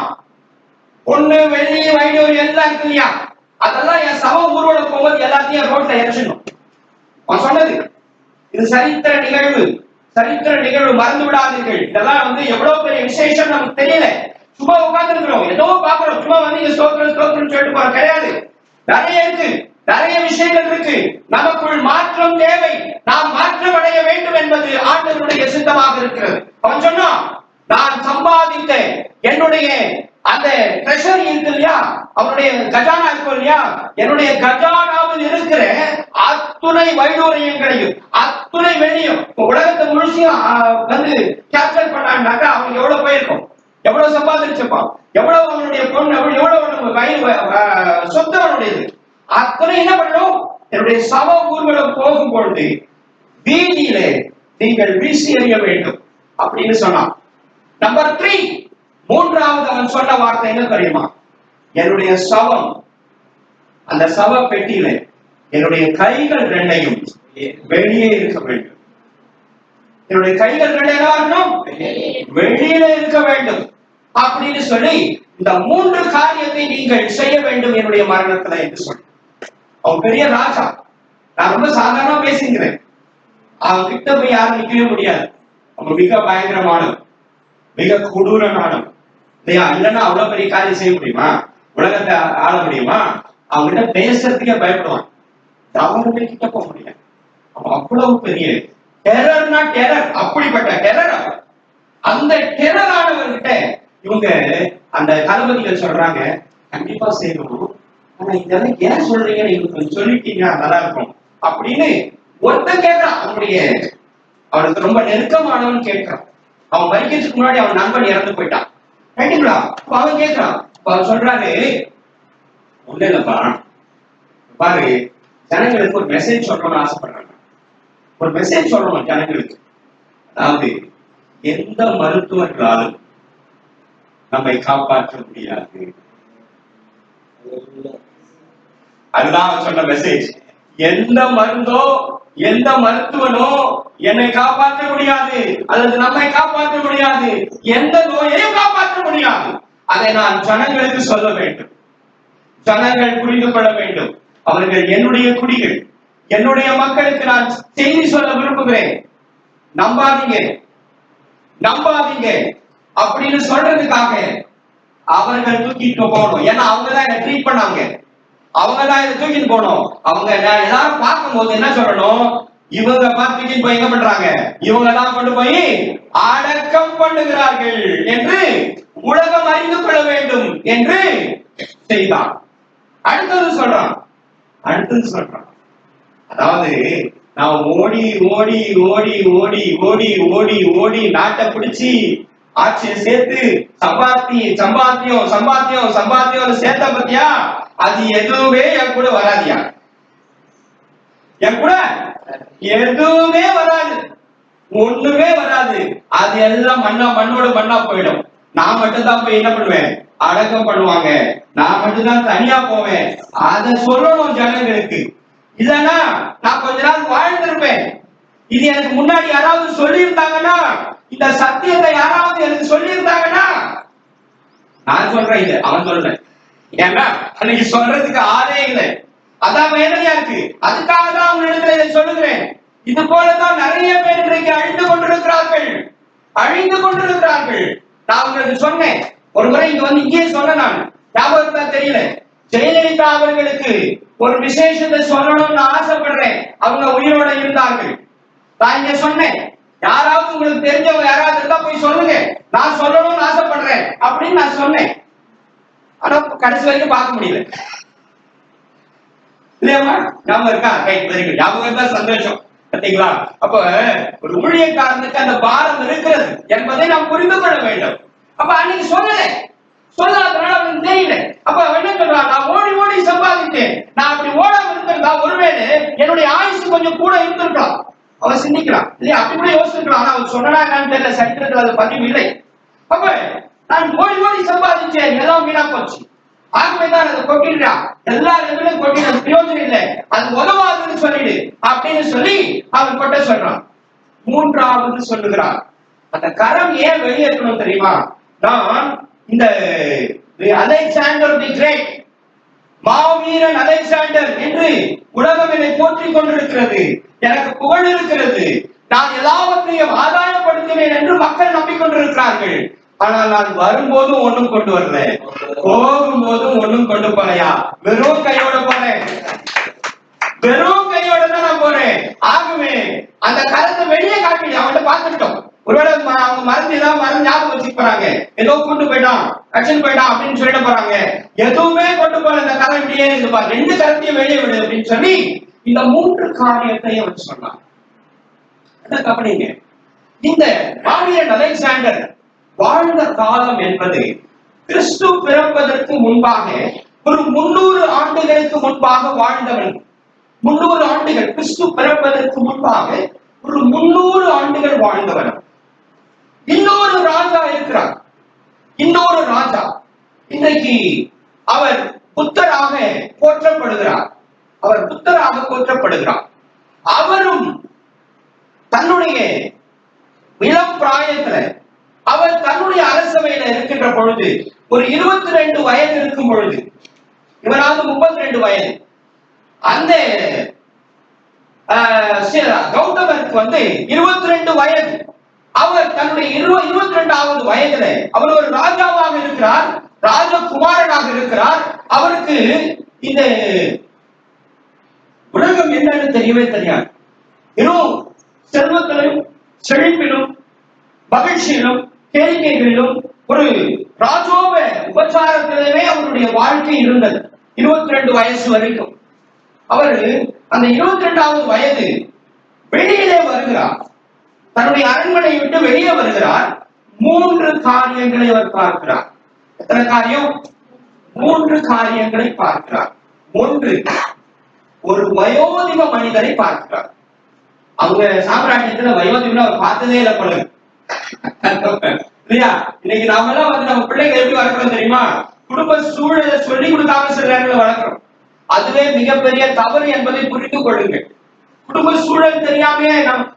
பொண்ணு, வெள்ளி, வைடூர் எல்லாம் இருக்கு இல்லையா? அதெல்லாம் என் சவம் ஊர்வலம் போகும்போது எல்லாத்தையும் ரோட்ல இறச்சிடணும். அவன் சொன்னது இது சரித்திர நிகழ்வு, மறந்து விடாதீர்கள். இதெல்லாம் எவ்வளவு பெரிய விசேஷம் நமக்கு தெரியல. சும்மா உட்கார்ந்து இருக்கிறோம், ஏதோ பாக்குறோம், சும்மா ஸ்தோத்திரம் சொல்லிட்டு போற கிடையாது. நிறைய விஷயங்கள் இருக்கு. நமக்குள் மாற்றம் தேவை. நாம் மாற்றம் அடைய வேண்டும் என்பது ஆண்டவருடைய சித்தமாக இருக்கிறது. அவன் சொன்னான், நான் சம்பாதித்த என்னுடைய அந்த ட்ரெஷரி இருக்கு இல்லையா, அவனுடைய கஜானா இருக்கும் இல்லையா, என்னுடைய கஜானாவில் இருக்கிற அத்துணை வைடூரியங்களையும் அத்துணை வெள்ளியும் உலகத்தை முழுசியும் கேப்சர் பண்ணாங்கன்னாக்கா அவங்க எவ்வளவு போயிருக்கும்? எவ்வளவு சம்பாதிச்சிருப்பான், எவ்வளவு அவனுடைய பொண்ணு, எவ்வளவு சொத்து அவனுடையது, அத்தனை என்ன பண்ணணும்? என்னுடைய சவ ஊர்வலம் போகும் பொழுது வீதியிலே நீங்கள் வீசி எறிய வேண்டும் அப்படின்னு சொன்னான். நம்பர் 3, மூன்றாவது அவன் சொன்ன வார்த்தை என்ன தெரியுமா? என்னுடைய சவம், அந்த சவ பெட்டியில என்னுடைய கைகள் ரெண்டையும் வெளியே இருக்க வேண்டும். என்னுடைய கைகள் ரெண்டு என்ன இருக்கணும்? வெளியில இருக்க வேண்டும் அப்படின்னு சொல்லி இந்த 3 காரியத்தை நீங்கள் செய்ய வேண்டும் என்னுடைய மரணத்துல என்று சொல்லி. அவன் பெரிய ராஜா, நான் ரொம்ப சாதாரணமா பேசுகிறேன். அவன் கிட்ட போய் யாரும் நிக்கவே முடியாது. அவன் மிக பயங்கரமானவன், மிக கொடூரமானவன் இல்லையா? இல்லைன்னா அவ்வளவு பெரிய காரியம் செய்ய முடியுமா? உலகத்தை ஆள முடியுமா? அவன்கிட்ட பேசுறதுக்கே பயப்படுவான். அவருடைய கிட்ட போக முடியாது. அவன் அவ்வளவு பெரிய டெரர்னா டெரர், அப்படிப்பட்ட டெரர். அந்த டெரர் ஆனவர்கிட்ட இவங்க அந்த தளபதிகள் சொல்றாங்க, கண்டிப்பா செய்யணும், ஆனா இதெல்லாம் ஏன் சொல்றீங்கன்னு இவங்க சொல்லிட்டீங்க நல்லா இருக்கும் அப்படின்னு ஒருத்தன் கேட்கிறான். அவனுக்கு ரொம்ப நெருக்கமானவன் கேட்கிறான். அவன் மரிக்கிறதுக்கு முன்னாடி அவன் நண்பன் இறந்து போயிட்டான். ரைட்டுங்களா? அவன் கேட்கிறான். அவன் சொல்றாரு, ஒண்ணு இல்லப்பா, பாரு, ஜனங்களுக்கு ஒரு மெசேஜ் சொல்லணும்னு ஆசைப்படுறாங்க. ஒரு மெசேஜ் சொல்லணும் ஜனங்களுக்கு. அதாவது எந்த மருத்துவர்களாலும் நம்மை காப்பாற்ற முடியாது. அதுதான் அவன் சொன்ன மெசேஜ். எந்த மருந்தோ எந்த மருத்துவனோ என்னை காப்பாற்ற முடியாது, அல்லது நம்மை காப்பாற்ற முடியாது, எந்த நோயையும் காப்பாற்ற முடியாது. அதை நான் ஜனங்களுக்கு சொல்ல வேண்டும். ஜனங்கள் புரிந்து கொள்ள வேண்டும். அவர்கள் என்னுடைய குடிகள், என்னுடைய மக்களுக்கு நான் செய்தி சொல்ல விரும்புகிறேன். நம்பாதீங்க நம்பாதீங்க அப்படின்னு சொல்றதுக்காக அவர்கள் தூக்கிட்டு போகணும். ஏன்னா அவங்கதான் என்ன ட்ரீட் பண்ணாங்க, அவங்கதான் இதை தூக்கிட்டு போகணும். அவங்க எல்லாரும் பார்க்கும் போது என்ன சொல்லணும்? இவங்க பார்த்து போய் எங்க பண்றாங்க? இவங்க தான் கொண்டு போய் அடக்கம் பண்ணுகிறார்கள் என்று உலகம் அறிந்து கொள்ள வேண்டும் என்று செய்தான். அடுத்தது சொல்றான். அதாவது நான் ஓடி ஓடி ஓடி ஓடி ஓடி ஓடி ஓடி நாட்டை பிடிச்சி ஆட்சியை சேர்த்து சம்பாத்தியம் சேர்த்த பத்தியா, அது எதுவுமே என் கூட வராதியா, என் கூட எதுவுமே வராது, ஒண்ணுமே வராது. அது எல்லாம் மண்ணோட மண்ணா போயிடும். நான் மட்டும்தான் போய் என்ன பண்ணுவேன்? அடக்கம் பண்ணுவாங்க. நான் மட்டும்தான் தனியா போவேன். அதை சொல்லணும் ஜனங்களுக்கு. இல்லைன்னா நான் கொஞ்ச நாள் வாழ்ந்திருப்பேன். இது எனக்கு முன்னாடி யாராவது சொல்லி இருந்தாங்கன்னா, இந்த சத்தியத்தை யாராவது எனக்கு சொல்லி இருந்தாங்கன்னா, நான் சொல்றேன், இது அவன் சொல்றேன். ஏன்னா அன்னைக்கு சொல்றதுக்கு ஆளே இல்லை. அதான் வேதனையா இருக்கு. அதுக்காக தான் உங்களிடத்துல இதை சொல்லுகிறேன். இது போலதான் நிறைய பேர் இன்றைக்கு அழிந்து கொண்டிருக்கிறார்கள். நான் உங்களுக்கு சொன்னேன் ஒரு முறை, இங்க வந்து இங்கேயே சொன்ன, நான் ஞாபகம் தெரியல, ஜெயலலிதா அவர்களுக்கு ஒரு விசேஷத்தை சொல்லணும்னு ஆசைப்படுறேன். அவங்க உயிரோட இருந்தார்கள். நான் இங்க சொன்னேன், யாராவது உங்களுக்கு தெரிஞ்சவங்க யாராவது இருந்தா போய் சொல்லுங்க, நான் சொல்லணும்னு ஆசைப்படுறேன் அப்படின்னு நான் சொன்னேன். ஆனா கடைசி வரைக்கும் பார்க்க முடியல. இல்லையாமா? ஞாபகம் இருக்கா? ஞாபகம் இருந்தா சந்தோஷம். பார்த்தீங்களா? அப்ப ஒரு ஊழியக்காரனுக்கு அந்த பாரம் இருக்கிறது என்பதை நாம் புரிந்து கொள்ள வேண்டும். அப்ப அன்னைக்கு சொல்லாதனால அவனுக்கு தெரியல. அப்ப அவன் என்ன சொல்றான்? நான் ஓடி ஓடி சம்பாதித்தேன். நான் அப்படி ஓடாம இருந்திருந்தா ஒருவேளை என்னுடைய ஆயுசு கொஞ்சம் கூட இருந்திருக்கலாம். அவன் சிந்திக்கிறான் இல்லையா? அப்படி கூட யோசிச்சிருக்கலாம். ஆனா அவன் சொன்னா என்னன்னு தெரியல, சரித்திரத்தில் அது பதிவு இல்லை. அப்ப நான் ஓடி ஓடி சம்பாதிச்சேன், எல்லாம் வீணா போச்சு. ஆகவேதான் அதை கொட்டிடுறான். எல்லா இடங்களும் கொட்டின பிரயோஜனம் இல்லை, அது உதவாதுன்னு சொல்லிடு அப்படின்னு சொல்லி அவன் கொட்ட சொல்றான். மூன்றாவது சொல்லுகிறான், அந்த கரம் ஏன் வெளியேற்றணும் தெரியுமா? நான் இந்த Alexander the great, Maaveeran Alexander என்று உலகம் என்னை போற்றிக் கொண்டிருக்கிறது, எனக்கு புகழ் இருக்கிறது, நான் எல்லாவற்றையும் ஆதாயப்படுத்தினேன் என்று மக்கள் நம்பிக்கொண்டிருக்கிறார்கள். ஆனால் நான் வரும்போதும் ஒண்ணும் கொண்டு வரல, போகும்போதும் ஒண்ணும் கொண்டு போலையா, வெறும் கையோட போறேன், வெறும் கையோட தான் நான் போறேன். ஆகவே அந்த கரத்தை வெளியே காட்டி அவன்கிட்ட பார்த்துட்டோம். ஒருவேளை அவங்க மருந்து ஞாபகம் வச்சுக்க போறாங்க, ஏதோ கொண்டு போயிட்டான், அக்ஷன் போயிட்டான் அப்படின்னு சொல்லிட்டு போறாங்க. எதுவுமே கொண்டு போல, இந்த கரம் இப்படியே இருக்கு பாரு, 2 கரத்தையும் வெளியே விடு அப்படின்னு சொல்லி இந்த 3 காரியத்தையும் வச்சு சொன்னான். கவனிங்க, இந்த மாவீரன் அலெக்சாண்டர் வாழ்ந்த காலம் என்பது கிறிஸ்து பிறப்பதற்கு முன்பாக ஒரு 300 ஆண்டுகளுக்கு முன்பாக வாழ்ந்தவன். 300 ஆண்டுகள், கிறிஸ்து பிறப்பதற்கு முன்பாக ஒரு 300 ஆண்டுகள் வாழ்ந்தவன். இன்னொரு ராஜா இருக்கிறார். இன்னொரு ராஜா இன்றைக்கு அவர் புத்தராக போற்றப்படுகிறார். அவரும் தன்னுடைய இளம் பிராயத்துல அவர் தன்னுடைய அரசவையில இருக்கின்ற பொழுது ஒரு 22 வயது இருக்கும் பொழுது, இவராவது 32 வயது, அந்த கௌதமருக்கு 22 வயது. அவர் தன்னுடைய 22வது வயதுல அவர் ஒரு ராஜாவாக இருக்கிறார், ராஜகுமாரனாக இருக்கிறார். அவருக்கு இந்த உலகம் என்னன்னு தெரியவே தெரியாது. இன்னும் செல்வத்திலும் செழிப்பிலும் மகிழ்ச்சியிலும் கேளிக்கைகளிலும் ஒரு ராஜோப உபச்சாரத்திலுமே அவருடைய வாழ்க்கை இருந்தது 22 வயசு வரைக்கும். அவர் அந்த 22வது வயது வெளியிலே வருகிறார், தன்னுடைய அரண்மனையை விட்டு வெளியே வருகிறார். 3 காரியங்களை அவர் பார்க்கிறார். எத்தனை காரியம்? 3 காரியங்களை பார்க்கிறார். 1, ஒரு வயோதிப மனிதரை பார்க்கிறார். அவங்க சாம்ராஜ்யத்துல வயோதிபம் அவர் பார்த்ததே இல்லை போல இல்லையா? இன்னைக்கு நாம எல்லாம் நம்ம பிள்ளைங்க எப்படி வளர்க்கிறோம் தெரியுமா? குடும்ப சூழலை சொல்லி கொடுக்காம சில நேரங்களை வளர்க்கிறோம். அதுவே மிகப்பெரிய தவறு என்பதை புரிந்து கொள்ளுங்கள். குடும்ப சூழல் தெரியாமே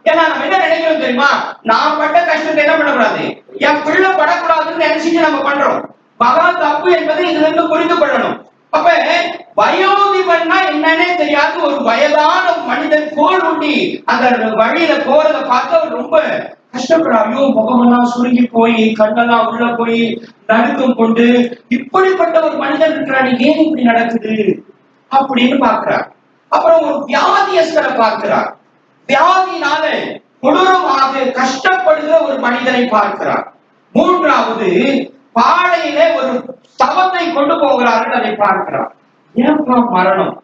ஏன்னா நம்ம என்ன நினைக்கிறோம் தெரியுமா? நான் பட்ட கஷ்டத்தை என்ன பண்ணக்கூடாது, என் பிள்ளை படக்கூடாதுன்னு நினைச்சிட்டு நம்ம பண்றோம். மகா தப்பு என்பதை இதுல இருந்து புரிந்து கொள்ளணும். அப்ப வயோதிபன்னா என்னன்னே தெரியாது ஒரு வயதான மனிதன் கோல் ஊட்டி அந்த வழியில போறதை பார்த்து அவர் ரொம்ப கஷ்டப்படுறார். ஐயோ, முகமெல்லாம் சுருங்கி போய் கண்ணெல்லாம் உள்ள போய் நடுக்கம் கொண்டு இப்படிப்பட்ட ஒரு மனிதன் இருக்கிறான், ஏன் இப்படி நடக்குது அப்படின்னு பார்க்கிறார். அப்புறம் ஒரு வியாதியஸ்தரை பார்க்கிறார். வியாதினால கொடூரமாக கஷ்டப்படுகிற ஒரு மனிதனை பார்க்கிறார். 3வது, பாடையிலே ஒரு சவத்தை கொண்டு போகிறார்கள், அதை பார்க்கிறார். ஏன்பா மரணம்?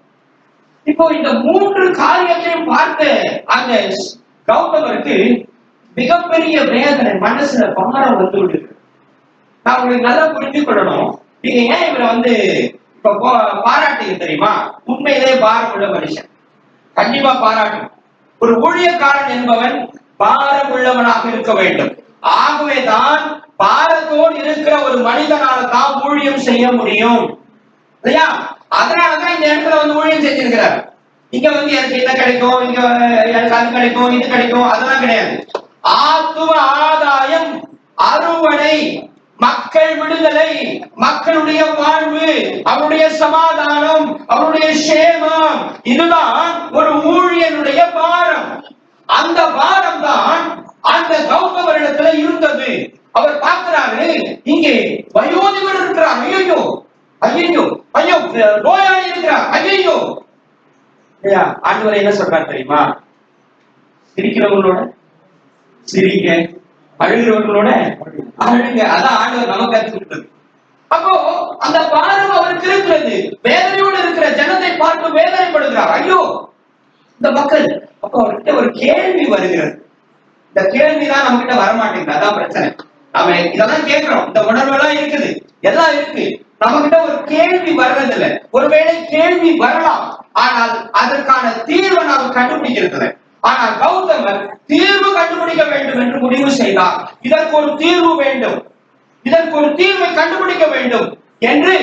இப்போ இந்த 3 காரியத்தையும் பார்த்து அந்த கௌதமருக்கு மிகப்பெரிய வேதனை, மனசுல பாரம் வந்து விடுது. நான் உங்களுக்கு நல்லா புரிஞ்சு கொள்ளணும். நீங்க ஏன் இவரை இப்ப பாராட்டுங்க தெரியுமா? உண்மையிலே பாரம் உள்ள மனுஷன், கண்டிப்பா பாராட்டும். ஒரு ஊழியக்காரன் என்பவன் பாரம் உள்ளவனாக இருக்க வேண்டும். ஆகவேதான் பாரத்தோடு இருக்கிற ஒரு மனிதனால தான் ஊழியம் செய்ய முடியும் இல்லையா? அதனாலதான் இந்த இடத்துல ஊழியம் செஞ்சிருக்கிறார். இங்க எனக்கு என்ன கிடைக்கும், இங்க எனக்கு அது கிடைக்கும், இது கிடைக்கும், அதெல்லாம் கிடையாது. ஆத்தும ஆதாயம், அறுவடை, மக்கள் விடுதலை, மக்களுடைய வாழ்வு, அவருடைய சமாதானம், அவருடைய சேமம், இதுதான் ஒரு ஊழியனுடைய பாரம். அந்த பாரம் தான் அந்த கௌதமரிடத்துல இருந்தது. அவர் பார்க்கிறாரு, இங்கே வயோதிபர் இருக்கிறார், ஐயோ ஐயோ ஐயோ, நோயாளி இருக்கிறார், ஐயோ. ஆண்டவர் என்ன சொல்றார் தெரியுமா? சிரிக்கிறவங்களோட சிரிங்க, அழுகிறவர்களோட அழுங்க. அதான் ஆண்டவர் நமக்கு கற்றுக்கிட்டது. அப்போ அந்த பாரம் அவருக்கு இருக்கிறது. வேதனையோடு இருக்கிற ஜனத்தை பார்த்து வேதனைப்படுகிறார், ஐயோ இந்த மக்கள். அப்போ அவர்கிட்ட ஒரு கேள்வி வருகிறது. இந்த கேள்விதான் நம்ம கிட்ட வரமாட்டேங்குது. அதான் பிரச்சனை. நம்ம இதெல்லாம் கேட்கிறோம், இந்த உணர்வு எல்லாம் இருக்குது, எல்லாம் இருக்கு, நம்ம கிட்ட ஒரு கேள்வி வர்றதில்லை. ஒருவேளை கேள்வி வரலாம், ஆனால் அதற்கான தீர்வை நாம் கண்டுபிடிக்கிறது. ஆனால் கௌதமர் தீர்வு கண்டுபிடிக்க வேண்டும் என்று முடிவு செய்தார். இதற்கு ஒரு தீர்வு வேண்டும், இதற்கு ஒரு தீர்வை கண்டுபிடிக்க வேண்டும் என்று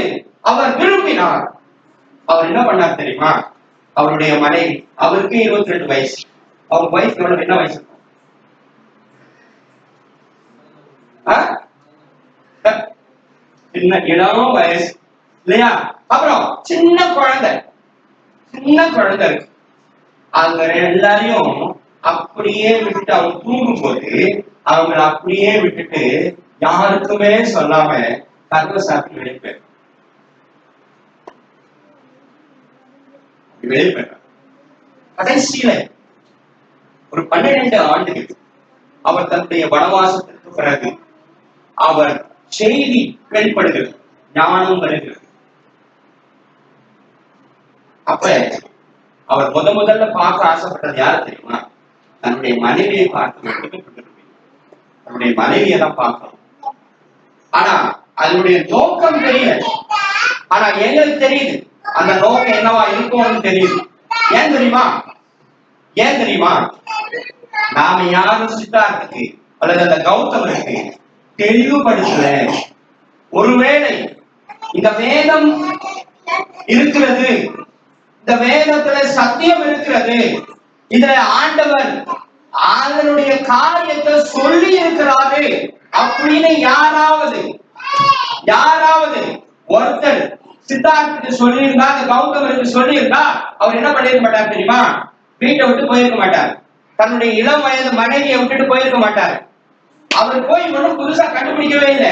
அவர் விரும்பினார். அவர் என்ன பண்ணார் தெரியுமா? அவருடைய மனைவி, அவருக்கு 22 வயசு, அவங்க வயசு எவ்வளவு, என்ன வயசு? சின்ன இளம் வயசு இல்லையா? அப்புறம் சின்ன குழந்தை இருக்கு. அவங்க எல்லாரையும் அப்படியே விட்டுட்டு அவங்க தூங்கும் போது அவங்களை அப்படியே விட்டுட்டு யாருக்குமே சொல்லாம கதவை சாத்தி வெளிப்பேன். கடைசியில ஒரு 12 ஆண்டுகள் அவர் தன்னுடைய வனவாசத்திற்கு பிறகு அவர் செய்தி வெளிப்படுகிறது, ஞானம் வருகிறது. அப்ப அவர் முதல்ல பார்க்க ஆசைப்பட்டது யாரு தெரியுமா? தன்னுடைய மனைவியை பார்க்க வேண்டும். தன்னுடைய மனைவியை தான் பார்க்கணும். ஆனா அதனுடைய நோக்கம் தெரியல. ஆனா எங்களுக்கு தெரியுது அந்த நோக்கம் என்னவா இருக்கும்னு தெரியுது. ஏன் தெரியுமா? ஏன் தெரியுமா? நாம யாரும் சித்தார்த்துக்கு அல்லது அந்த கௌதமருக்கு தெளிவுபடுத்தல. ஒருவேளை இந்த வேதம் இருக்கிறது, இந்த வேதத்துல சத்தியம் இருக்கிறது, இதுல ஆண்டவர் அதனுடைய காரியத்தை சொல்லி இருக்கிறாரு அப்படின்னு யாராவது ஒருத்தர் சித்தார்த்துக்கு சொல்லியிருந்தா, அந்த கௌதமருக்கு சொல்லியிருந்தா, அவர் என்ன பண்ணிருக்க மாட்டார் தெரியுமா? வீட்டை விட்டு போயிருக்க மாட்டார். தன்னுடைய இளம் வயது மனைவியை விட்டுட்டு போயிருக்க மாட்டார். அவர் போய் ஒன்றும் புதுசா கண்டுபிடிக்கவே இல்லை.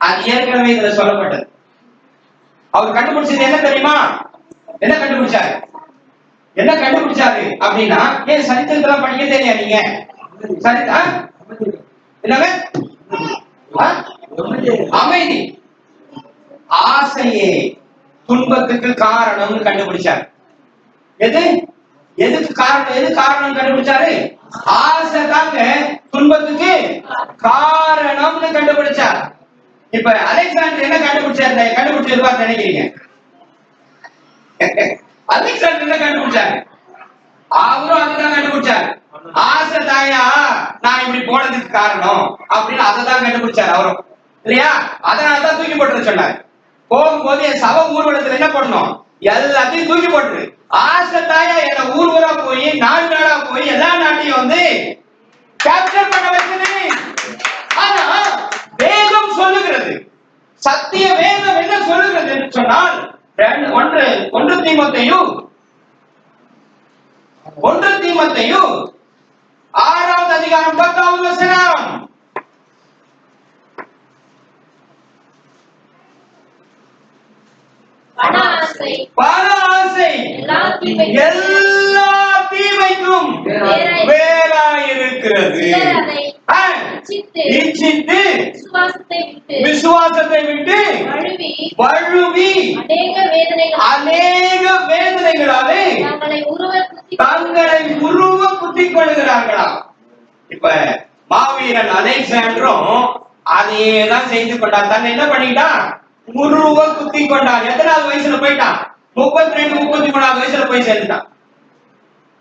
அது ஏற்கனவே இதுல சொல்லப்பட்டது. அவர் கண்டுபிடிச்சது என்ன தெரியுமா? என்ன கண்டுபிடிச்சாரு அப்படின்னா, ஏன் சரித்திரத்தெல்லாம் படிக்கதே இல்லையா நீங்க? என்னங்க? அமைதி. ஆசையே துன்பத்துக்கு காரணம்னு கண்டுபிடிச்சாரு. எதுக்கு காரணம் கண்டுபிடிச்சாரு? ஆசை தாங்க துன்பத்துக்கு காரணம்னு கண்டுபிடிச்சார். இப்ப அலெக்சாண்டர் என்ன கண்டுபிடிச்சிருப்பார் நினைக்கிறீங்க? அலெக்சாண்டர் என்ன கண்டுபிடிச்சாரு? அவரும் அதுதான் கண்டுபிடிச்சாரு. ஆசை தாயா நான் இப்படி போனதுக்கு காரணம் அப்படின்னு அதைதான் கண்டுபிடிச்சாரு அவரும், இல்லையா? அதனாலதான் தூக்கி போட்டு சொன்னாரு. போகும்போது என் சவ ஊர்வலத்துல என்ன பண்ணணும்? எல்லாத்தையும் தூக்கி போட்டுரு. ஆசை தாயா என்ன ஊர்வலா போய் நாடா போய் எல்லா நாட்டையும் வந்து கேப்சர் பண்ண வைக்கிறது. ஆனா வேதம் சொல்லுகிறது, சத்திய வேதம் என்ன சொல்லுகிறது என்று சொன்னால், 1 தீமோத்தேயு 6வது அதிகாரம் 10வது வசனம். பண ஆசை எல்லா தீமைக்கும் வேறாயிருக்கிறது. இச்சித்து விசுவாசத்தை விட்டு வழுவி அநேக வேதனைகளாலே தங்களை உருவ குத்திக் கொள்கிறார்களா? இப்ப மாவீரன் அலெக்சாண்டரும் அதையேதான் செய்து கொண்டார். தன்னை என்ன பண்ணிட்டான்? உருவ குத்தி கொண்டான். எத்தனாவது வயசுல போயிட்டான்? 32 33வது வயசுல போய் சேர்ந்துட்டான்.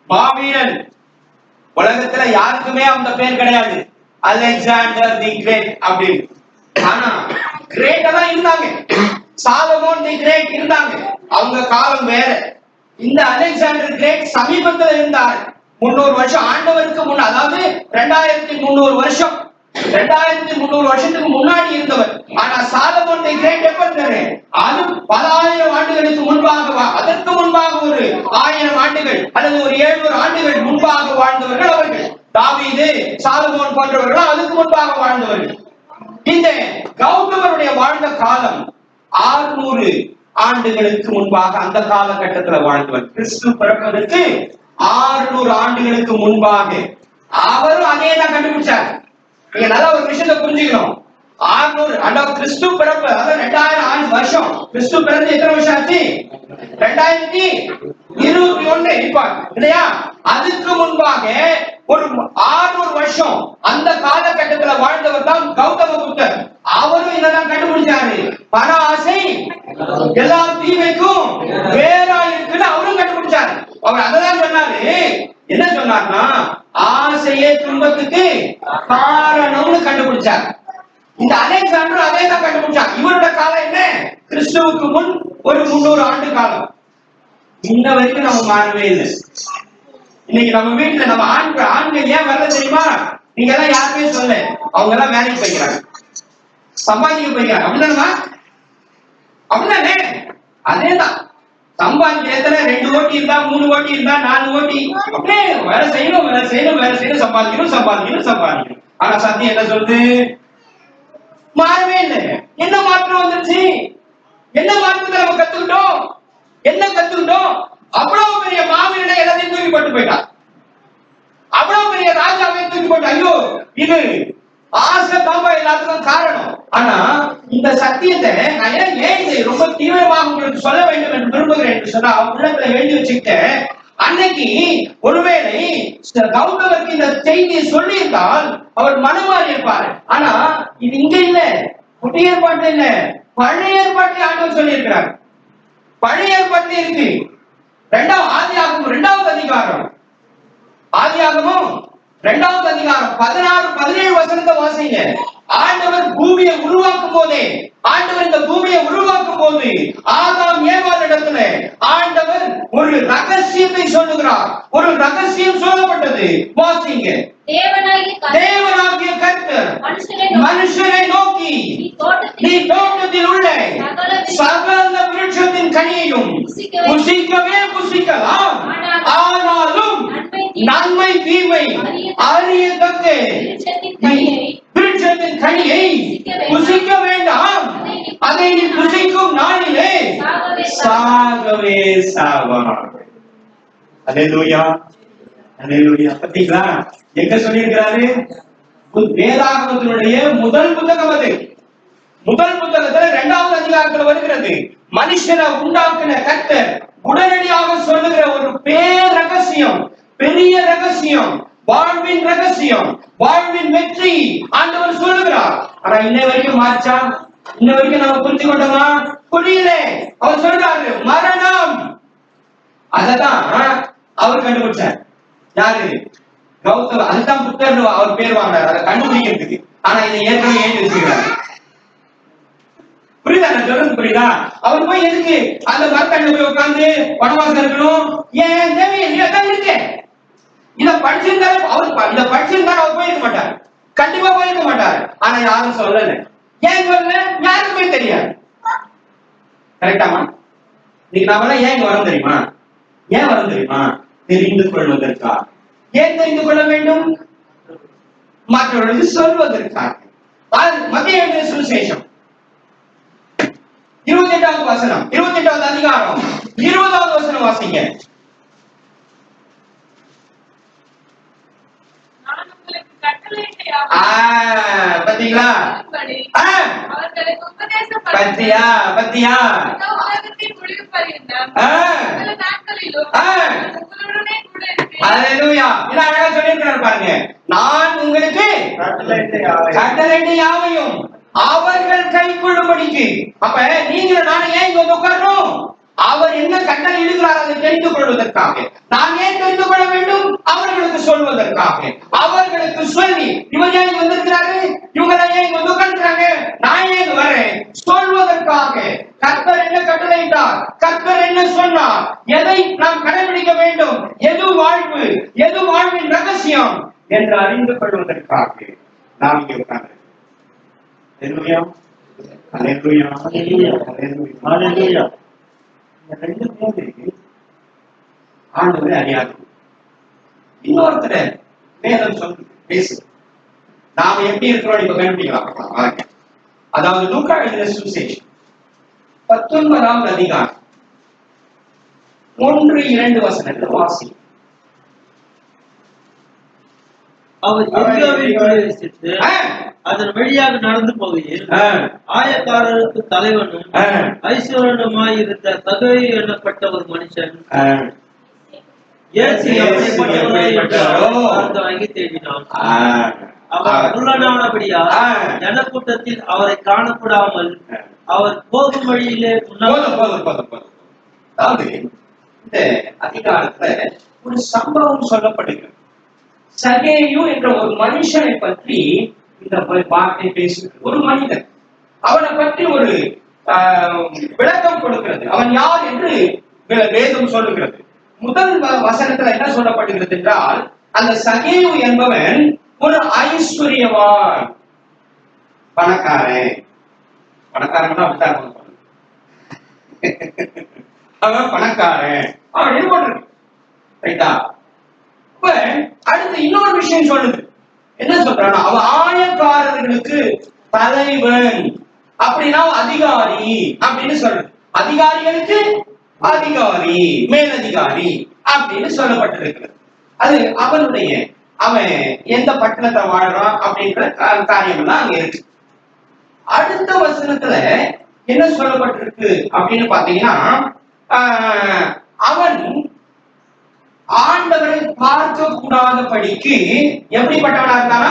மாவீரன். உலகத்துல யாருக்குமே அந்த பேர் கிடையாது, அலெக்சாண்டர் தி கிரேட் அப்படின்னு. ஆனா கிரேட்டா தான் இருந்தாங்க. சாலமோன் தி கிரேட் இருந்தாங்க, அவங்க காலம் வேற. இந்த அலெக்சாண்டர் கிரேட் சமீபத்தில் இருந்தார். 300 வருஷம் ஆண்டவருக்கு முன், அதாவது 2300 வருஷம், 2300 வருஷத்துக்கு முன்னாடி இருந்தவர். ஆனா சாலமோன் தி கிரேட் எப்ப இருந்தாரு? அது பல ஆயிரம் ஆண்டுகளுக்கு முன்பாக, அதற்கு முன்பாக ஒரு 1000 ஆண்டுகள் அல்லது ஒரு 700 ஆண்டுகள் முன்பாக வாழ்ந்தவர்கள் அவர்கள். தாவீது, சாலமோன் போன்றவர்கள் அதுக்கு முன்பாக வாழ்ந்தவர்கள். இந்த கௌதமருடைய வாழ்ந்த காலம் 600 ஆண்டுகளுக்கு முன்பாக, அந்த காலகட்டத்தில் வாழ்ந்தவர். கிறிஸ்து பிறப்பதற்கு 600 ஆண்டுகளுக்கு முன்பாக அவரும் அதே தான் கண்டுபிடிச்சார். நீங்க நல்லா ஒரு விஷயத்தை புரிஞ்சுக்கணும். 600 அதாவது கிறிஸ்து பிறப்பு, அதாவது 2000 வருஷம். கிறிஸ்து பிறந்து எத்தனை வருஷம் ஆச்சு? 2021 இருப்பார் இல்லையா? அதுக்கு முன்பாக ஒரு 600 வருஷம் அந்த காலகட்டத்தில் வாழ்ந்தவர் தான் கௌதம புத்தர். அவரும் என்னதான் கண்டுபிடிச்சாரு? பண ஆசை எல்லா தீமைக்கும் வேறா இருக்குன்னு அவரும் கண்டுபிடிச்சாரு. அவர் அததான் சொன்னாரு. என்ன சொன்னார்னா, ஆசையே துன்பத்துக்கு காரணம்னு கண்டுபிடிச்சார். இந்த அலெக்சாண்டர் அதே தான் கண்டுபிடிச்சார். இவரோட காலம் என்ன? கிறிஸ்துவுக்கு முன் ஒரு 300 ஆண்டு காலம். இன்ன வரைக்கும் நம்ம மாறவே இல்லை. இன்னைக்கு நம்ம வீட்டுல நம்ம ஆண்கள் ஏன் வரல தெரியுமா? நீங்க எல்லாம் யாருமே சொல்ல, அவங்க எல்லாம் வேலைக்கு போய்க்கிறாங்க, சம்பாதிக்க போய்க்கிறாங்க. அப்படிதானமா? அப்படிதானே? அதேதான். சம்பாதிக்க எத்தனை 2 ஓட்டி இருந்தா, 3 ஓட்டி இருந்தா, 4 ஓட்டி, அப்படியே வேலை செய்யணும், சம்பாதிக்கணும். ஆனா சத்தியம் என்ன சொல்லுது? மாறவே இல்லை. என்ன மாற்றம் வந்துருச்சு? என்ன மாற்றத்தை நம்ம கத்துக்கிட்டோம்? அவ்வளவு பெரிய மாவீரனை எல்லாத்தையும் தூக்கி போட்டு போயிட்டான். அவ்வளவு பெரிய ராஜாவை தூக்கி போட்டு, ஐயோ இது ஆசை தாம்பா எல்லாத்துக்கும் காரணம். ஆனா இந்த சத்தியத்தை நான் ஏன் இதை ரொம்ப தீவிரமாக உங்களுக்கு சொல்ல வேண்டும் என்று விரும்புகிறேன் என்று சொன்னா, உள்ளத்துல எழுதி வச்சுக்கிட்ட அன்னைக்கு ஒருவேளை கௌதமருக்கு இந்த செய்தியை சொல்லி இருந்தால் அவர் மனமாறி இருப்பார். ஆனா இது இங்க இல்ல, புதிய ஏற்பாட்டில் இல்ல, பழைய ஏற்பாட்டில் ஆண்டவர் சொல்லி இருக்கிறார். பழைய ஏற்பாட்டில் இருக்கு. ஆதியாகமம் 2வது அதிகாரம், ஆதியாகமம் 2வது அதிகாரம் 16, 17 வசனத்தை வாசிங்க. ஆண்டவர் பூமியை உருவாக்கும் போதே, ஆண்டவர் இந்த பூமியை உருவாக்கும் போது ஆதாம் ஏவாள் இடத்துல ஆண்டவர் ஒரு ரகசியத்தை சொல்லுகிறார். ஒரு ரகசியம் சொல்லப்பட்டது. வாசிங்க. தேவனாகிய கர்த்தர் மனுஷனை நோக்கி, நீ தோட்டத்தில் உள்ள சகல விருட்சத்தின் கனியையும் புசிக்கவே புசிக்கலாம், ஆனாலும் நன்மை தீமை அறியத்தக்க விருட்சத்தின் கனியை புசிக்க வேண்டாம், அதை நீ புசிக்கும் நாளிலே சாகவே சாவாய். அல்லேலூயா, அல்லேலூயா. பாத்தீங்களா எங்க சொல்லியிருக்கிறாரு? வேதாகமத்தினுடைய முதல் புத்தகம் அது. முதல் புத்தகத்துல 2வது அதிகாரத்துல வருகிறது. மனுஷனை உண்டாக்கின கர்த்தர் உடனடியாக சொல்லுகிற ஒரு பேர் ரகசியம், பெரிய ரகசியம், வாழ்வின் ரகசியம், வாழ்வின் வெற்றி ஆண்டவர் சொல்லுகிறார். ஆனா இன்ன வரைக்கும் மாற்றா, இன்ன வரைக்கும் நம்ம புரிஞ்சு கொண்டோமா? புரியல. அவர் சொல்றாரு மரணம். அததான் அவர் கண்டுபிடிச்சார். யாரு? கௌதம். அதுதான் புத்தர் அவர் பேர் வாங்கினார், அதை கண்டுபிடிக்கிறதுக்கு. ஆனா இதை ஏற்கனவே ஏன் வச்சுக்கிறார்? புரியுதா? நான் சொல்றது புரியுதா? அவர் போய் எதுக்கு அந்த மரத்தண்ட போய் உட்கார்ந்து வனவாசம் இருக்கணும்? ஏன் தேவையில்லை இருக்கு. இத படிச்சிருந்தாரு அவர், இத படிச்சிருந்தாரு அவர் போயிருக்க மாட்டார், கண்டிப்பா போயிருக்க மாட்டார். ஆனா யாரும் சொல்லல. ஏன் சொல்லல? யாருக்குமே தெரியாது. கரெக்டாமா? இன்னைக்கு நாம ஏன் இங்க வரோம் தெரியுமா? ஏன் வரோம் தெரியுமா? தெரிந்து கொள்வதற்கா. ஏன் தெரிந்து கொள்ள வேண்டும்? மற்றவர்களுக்கு சொல்வதற்காக. மத்திய எழுதின சுவிசேஷம் 28வது வசனம், 28வது அதிகாரம் 20வது வசனம் வாசிங்க. பாத்தீங்களா? பத்தியா பத்தியா பாருங்க. நான் உங்களுக்கு கட்டளையிட்ட யாவையும் அவர்கள் கை கொள்ளும்படிக்கு. அப்ப நீங்க நானும் ஏன் இங்க உட்காரணும்? அவர் என்ன கட்டளை இடுகிறார் அதை தெரிந்து கொள்வதற்காக. நான் ஏன் தெரிந்து கொள்ள வேண்டும்? அவர்களுக்கு சொல்வதற்காக. அவர்களுக்கு சொல்லி இவர் ஏன் வந்திருக்கிறாரு, இவங்க ஏன் வந்து உட்கார்ந்துறாங்க, நான் ஏன் வரேன் சொல்வதற்காக. கர்த்தர் என்ன கட்டளையிட்டார், கர்த்தர் என்ன சொன்னார், எதை நாம் கடைபிடிக்க வேண்டும், எது வாழ்வு, எது வாழ்வின் ரகசியம் என்று அறிந்து கொள்வதற்காக நாம் இங்கே உட்கார்ந்து. அல்லேலூயா, அல்லேலூயா, அல்லேலூயா. ரெண்டு பேரு ஆண்டவரை அறியாது. இன்னொருத்தர வேதம் சொல்லு பேசு. நாம எப்படி இருக்கிறோம் இப்ப கண்டுபிடிக்கலாம். அதாவது லூக்கா எழுதின சுவிசேஷம் 19வது அதிகாரம் 1-2 வசனங்கள் வாசி. அவர் எரிகோவில் பிரவேசித்து அதன் வழியாக நடந்து போகையில் ஆயக்காரருக்கு தலைவனும் ஐஸ்வரனுமாயிருந்த தகை எண்ணப்பட்ட ஒரு மனுஷன் இயேசு எப்படிப்பட்டவரோ வாங்கி தேடினான். அவர் உள்ளனானபடியா ஜனக்கூட்டத்தில் அவரை காணப்படாமல் அவர் போகும் வழியிலே இந்த அதிகாரத்துல ஒரு சம்பவம் சொல்லப்படுகிறது. சகேயு என்ற ஒரு மனுஷனை பற்றி இந்த வார்த்தை பேசுகிறது. ஒரு மனிதன், அவனை பற்றி ஒரு விளக்கம் கொடுக்கிறது. அவன் யார் என்று வேதம் சொல்லுகிறது. முதல் வசனத்துல என்ன சொல்லப்படுகிறது என்றால், அந்த சகேயு என்பவன் ஒரு ஐஸ்வர்யவான், பணக்காரன். பணக்காரன் அப்படித்தான் அவன் பணக்காரன் அப்படின்னு போட்டிருக்கு. ரைட்டா? அடுத்து இன்னொரு விஷயம் சொல்லுது. என்ன சொல்றான்? அவன் ஆயக்காரர்களுக்கு தலைவன், அப்படின்னா அதிகாரி அப்படின்னு சொல்றது. அதிகாரிகளுக்கு அதிகாரி, மேலதிகாரி அப்படின்னு சொல்லப்பட்டிருக்கிறது. அது அவனுடைய, அவன் எந்த பட்டணத்தை வாழ்றான் அப்படின்ற காரியம் எல்லாம் அங்க இருக்கு. அடுத்த வசனத்துல என்ன சொல்லப்பட்டிருக்கு அப்படின்னு பாத்தீங்கன்னா, அவன் ஆண்டவரை பார்க்க கூடாதபடிக்கு எப்படிப்பட்டவனா இருந்தானா?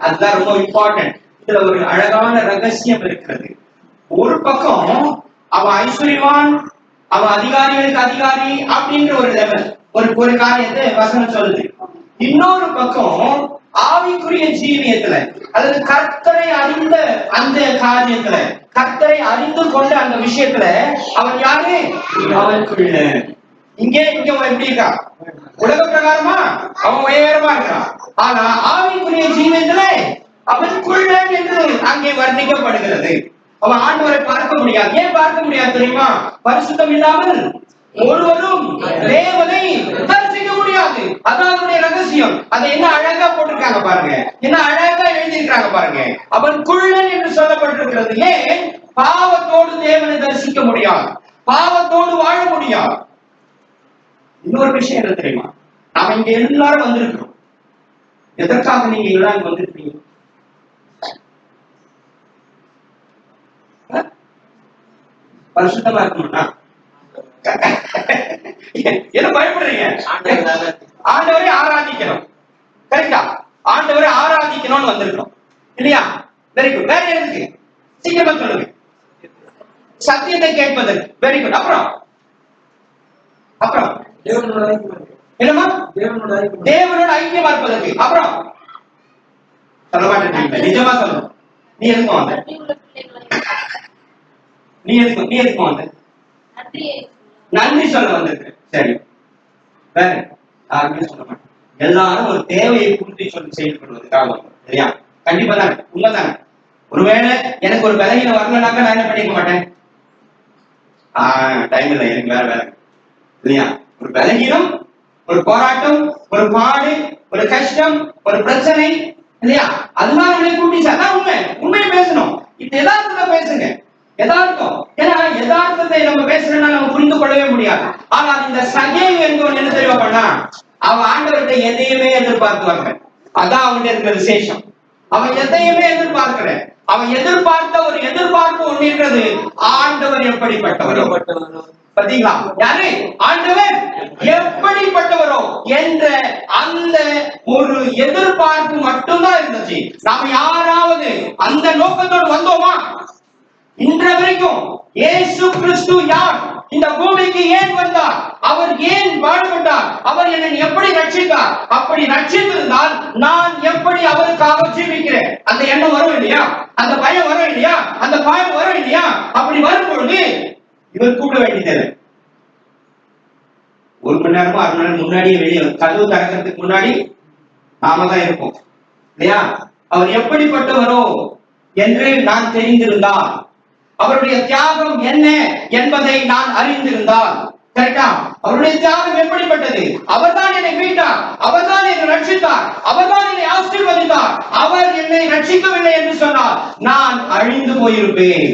அதுதான் ரொம்ப இம்பார்ட்டன்ட். இதுல ஒரு அழகான ரகசியம் இருக்கிறது. ஒரு பக்கம் அவன் ஐஸ்வர்யவான், அவன் அதிகாரிகளுக்கு அதிகாரி அப்படின்ற ஒரு லெவல், ஒரு காரியத்தை வசனம் சொல்லுது. இன்னொரு பக்கம் ஆவிக்குரிய ஜீவியத்துல, அதாவது கர்த்தரை அறிந்த அந்த காரியத்துல, கர்த்தரை அறிந்து கொண்ட அந்த விஷயத்துல அவன் யாரு? அவனுக்குள்ள இங்க எப்படி இருக்கா? உலக பிரகாரமா அவன் உயரமா இருக்கிறான். ஆனா ஆவிக்குரிய ஜீவியத்துல அவனுக்குள்ள என்று அங்கே வர்ணிக்கப்படுகிறது. அவன் ஆண்டவரை பார்க்க முடியாது. ஏன் பார்க்க முடியாது தெரியுமா? பரிசுத்தம் இல்லாமல் ஒருவரும் தேவனை தரிசிக்க முடியாது. அதான் அதனுடைய ரகசியம். அதை என்ன அழகா போட்டிருக்காங்க பாருங்க, என்ன அழகா எழுதியிருக்காங்க பாருங்க. அவன் குள்ளன் என்று சொல்லப்பட்டிருக்கிறது. ஏன்? பாவத்தோடு தேவனை தரிசிக்க முடியாது, பாவத்தோடு வாழ முடியாது. இன்னொரு விஷயம் என்ன தெரியுமா? நாம இங்க எல்லாரும் வந்திருக்கிறோம். எதற்காக நீங்க எல்லாரும் வந்திருக்கீங்க? பரிசுத்தமா இருக்கணும்னா என்ன பயப்படுறீங்க? ஆண்டவரை ஆராதிக்கணும். கரெக்டா? ஆண்டவரை ஆராதிக்கணும்னு வந்திருக்கோம் இல்லையா? Very good. வேற எதுக்கு? சீக்கிரமா சொல்லுங்க. சத்தியத்தை கேட்பதற்கு. Very good. அப்புறம் என்னமா? தேவனோட ஐக்கியமா இருப்பதற்கு. அப்புறம் சொல்ல மாட்டேன். நிஜமா சொல்லணும். நீ எதுக்கும் வந்த? நீ எதுக்கும் வந்த? நன்றி சொல்ல வந்திருக்க. சரி, வேற யாருமே சொல்ல மாட்டேன். எல்லாரும் ஒரு தேவையை பூர்த்தி சொல்லி செயல்படுவதற்காக இல்லையா? கண்டிப்பா தானே, உண்மைதானே? ஒருவேளை எனக்கு ஒரு பலகீனம் வரலனாக்கா நான் என்ன பண்ணிக்க மாட்டேன்? டைம் இல்லை, எனக்கு வேற வேலை இல்லையா? ஒரு பலகீனம், ஒரு போராட்டம், ஒரு பாடு, ஒரு கஷ்டம், ஒரு பிரச்சனை இல்லையா? அதனால நம்மளை கூட்டிச்சு. அதான் உண்மையை பேசணும். இப்ப யதார்த்தத்தை பேசுங்க. யதார்த்தம். ஏன்னா யதார்த்தத்தை நம்ம பேசுறோம்னா நம்ம புரிந்து கொள்ளவே முடியாது. ஆனால் இந்த சகேயு என்பவன் என்ன தெரியுமா பண்ணா? அவன் ஆண்டவர்கிட்ட எதையுமே எதிர்பார்த்து வரல. அதான் அவன் இருக்கிற விசேஷம். அவன் எதையுமே எதிர்பார்க்கல. அவன் எதிர்பார்த்த ஒரு எதிர்பார்ப்பு ஒன்று இருக்கிறது. ஆண்டவர் எப்படிப்பட்டவரோ. பாத்தீங்களா? யாரு? ஆண்டவர் எப்படிப்பட்டவரோ என்ற அந்த ஒரு எதிர்பார்ப்பு மட்டும்தான் இருந்துச்சு. நாம யாராவது அந்த நோக்கத்தோடு வந்தோமா? இன்ற வரைக்கும் இயேசு கிறிஸ்து யார்? இந்த பூமிக்கு ஏன் வந்தார்? அவர் ஏன் பாடுபட்டார்? அவர் என்னை எப்படி ரட்சித்தார்? அப்படி ரட்சித்திருந்தால் நான் எப்படி அவருக்காக ஜீவிக்கிறேன்? அந்த எண்ணம் வரும் இல்லையா? அந்த பயம் வரும் இல்லையா? அந்த பாயம் வரும் இல்லையா? அப்படி வரும்பொழுது இவர் கூப்பிட வேண்டியது. ஒரு மணி நேரமோ அரை மணி நேரம் முன்னாடியே வெளியே கதவு திறக்கிறதுக்கு முன்னாடி நாம தான் இருப்போம் இல்லையா? அவர் எப்படிப்பட்டவரோ என்று நான் தெரிந்திருந்தால், அவருடைய தியாகம் என்ன என்பதை நான் அறிந்திருந்தால், கரெக்டா? அவருடைய தியாகம் எப்படிப்பட்டது? அவர்தான் என்னை மீட்டார், அவர்தான் என்னை ரட்சித்தார், அவர்தான் என்னை ஆசீர்வதித்தார். அவர் என்னை ரட்சிக்கவில்லை என்று சொன்னார் நான் அழிந்து போயிருப்பேன்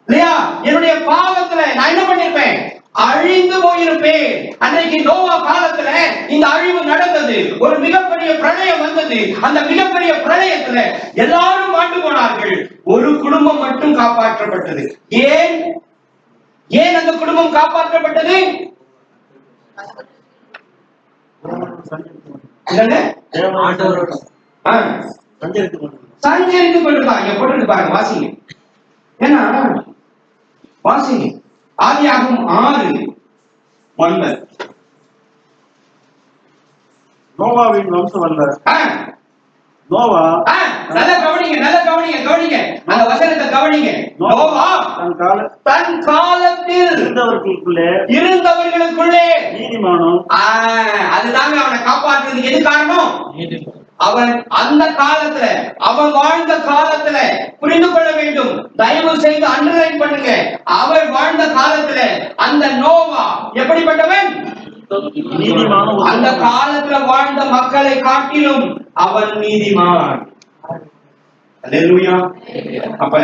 இல்லையா? என்னுடைய பாவத்துல நான் என்ன பண்ணிருப்பேன்? அழிந்து போயிருப்பேன். அன்றைக்கு நோவா காலத்துல இந்த அழிவு நடந்தது. ஒரு மிகப்பெரிய பிரளயம் வந்தது. அந்த மிகப்பெரிய பிரளயத்துல எல்லாரும் மாண்டு போனார்கள். ஒரு குடும்பம் மட்டும் காப்பாற்றப்பட்டது. ஏன்? ஏன் அந்த குடும்பம் காப்பாற்றப்பட்டது? சஞ்சரித்துக் கொண்டிருந்தான். இங்க போட்டு பாருங்க, வாசிங்க. ஏன்னா வாசிங்க. ஆதியாகமம் 6:9. நோவாவின் வம்சம் வந்தார். நோவா நல்ல கவனிங்க. அந்த வசனத்தை கவனிங்க. நோவா தன் காலத்தில் இருந்தவர்களுக்குள்ளே நீதிமானும். அதுதாங்க அவனை காப்பாற்றுறதுக்கு எது காரணம்? அவன் அந்த காலத்துல, அவன் வாழ்ந்த காலத்துல புரிந்து கொள்ள வேண்டும். தயவு செய்து அண்டர்லைன் பண்ணுங்க. அவன் வாழ்ந்த காலத்துல அந்த நோவா எப்படிப்பட்டவன்? அந்த காலத்துல வாழ்ந்த மக்களை காட்டிலும் அவன் நீதிமான். அல்லேலூயா. அப்ப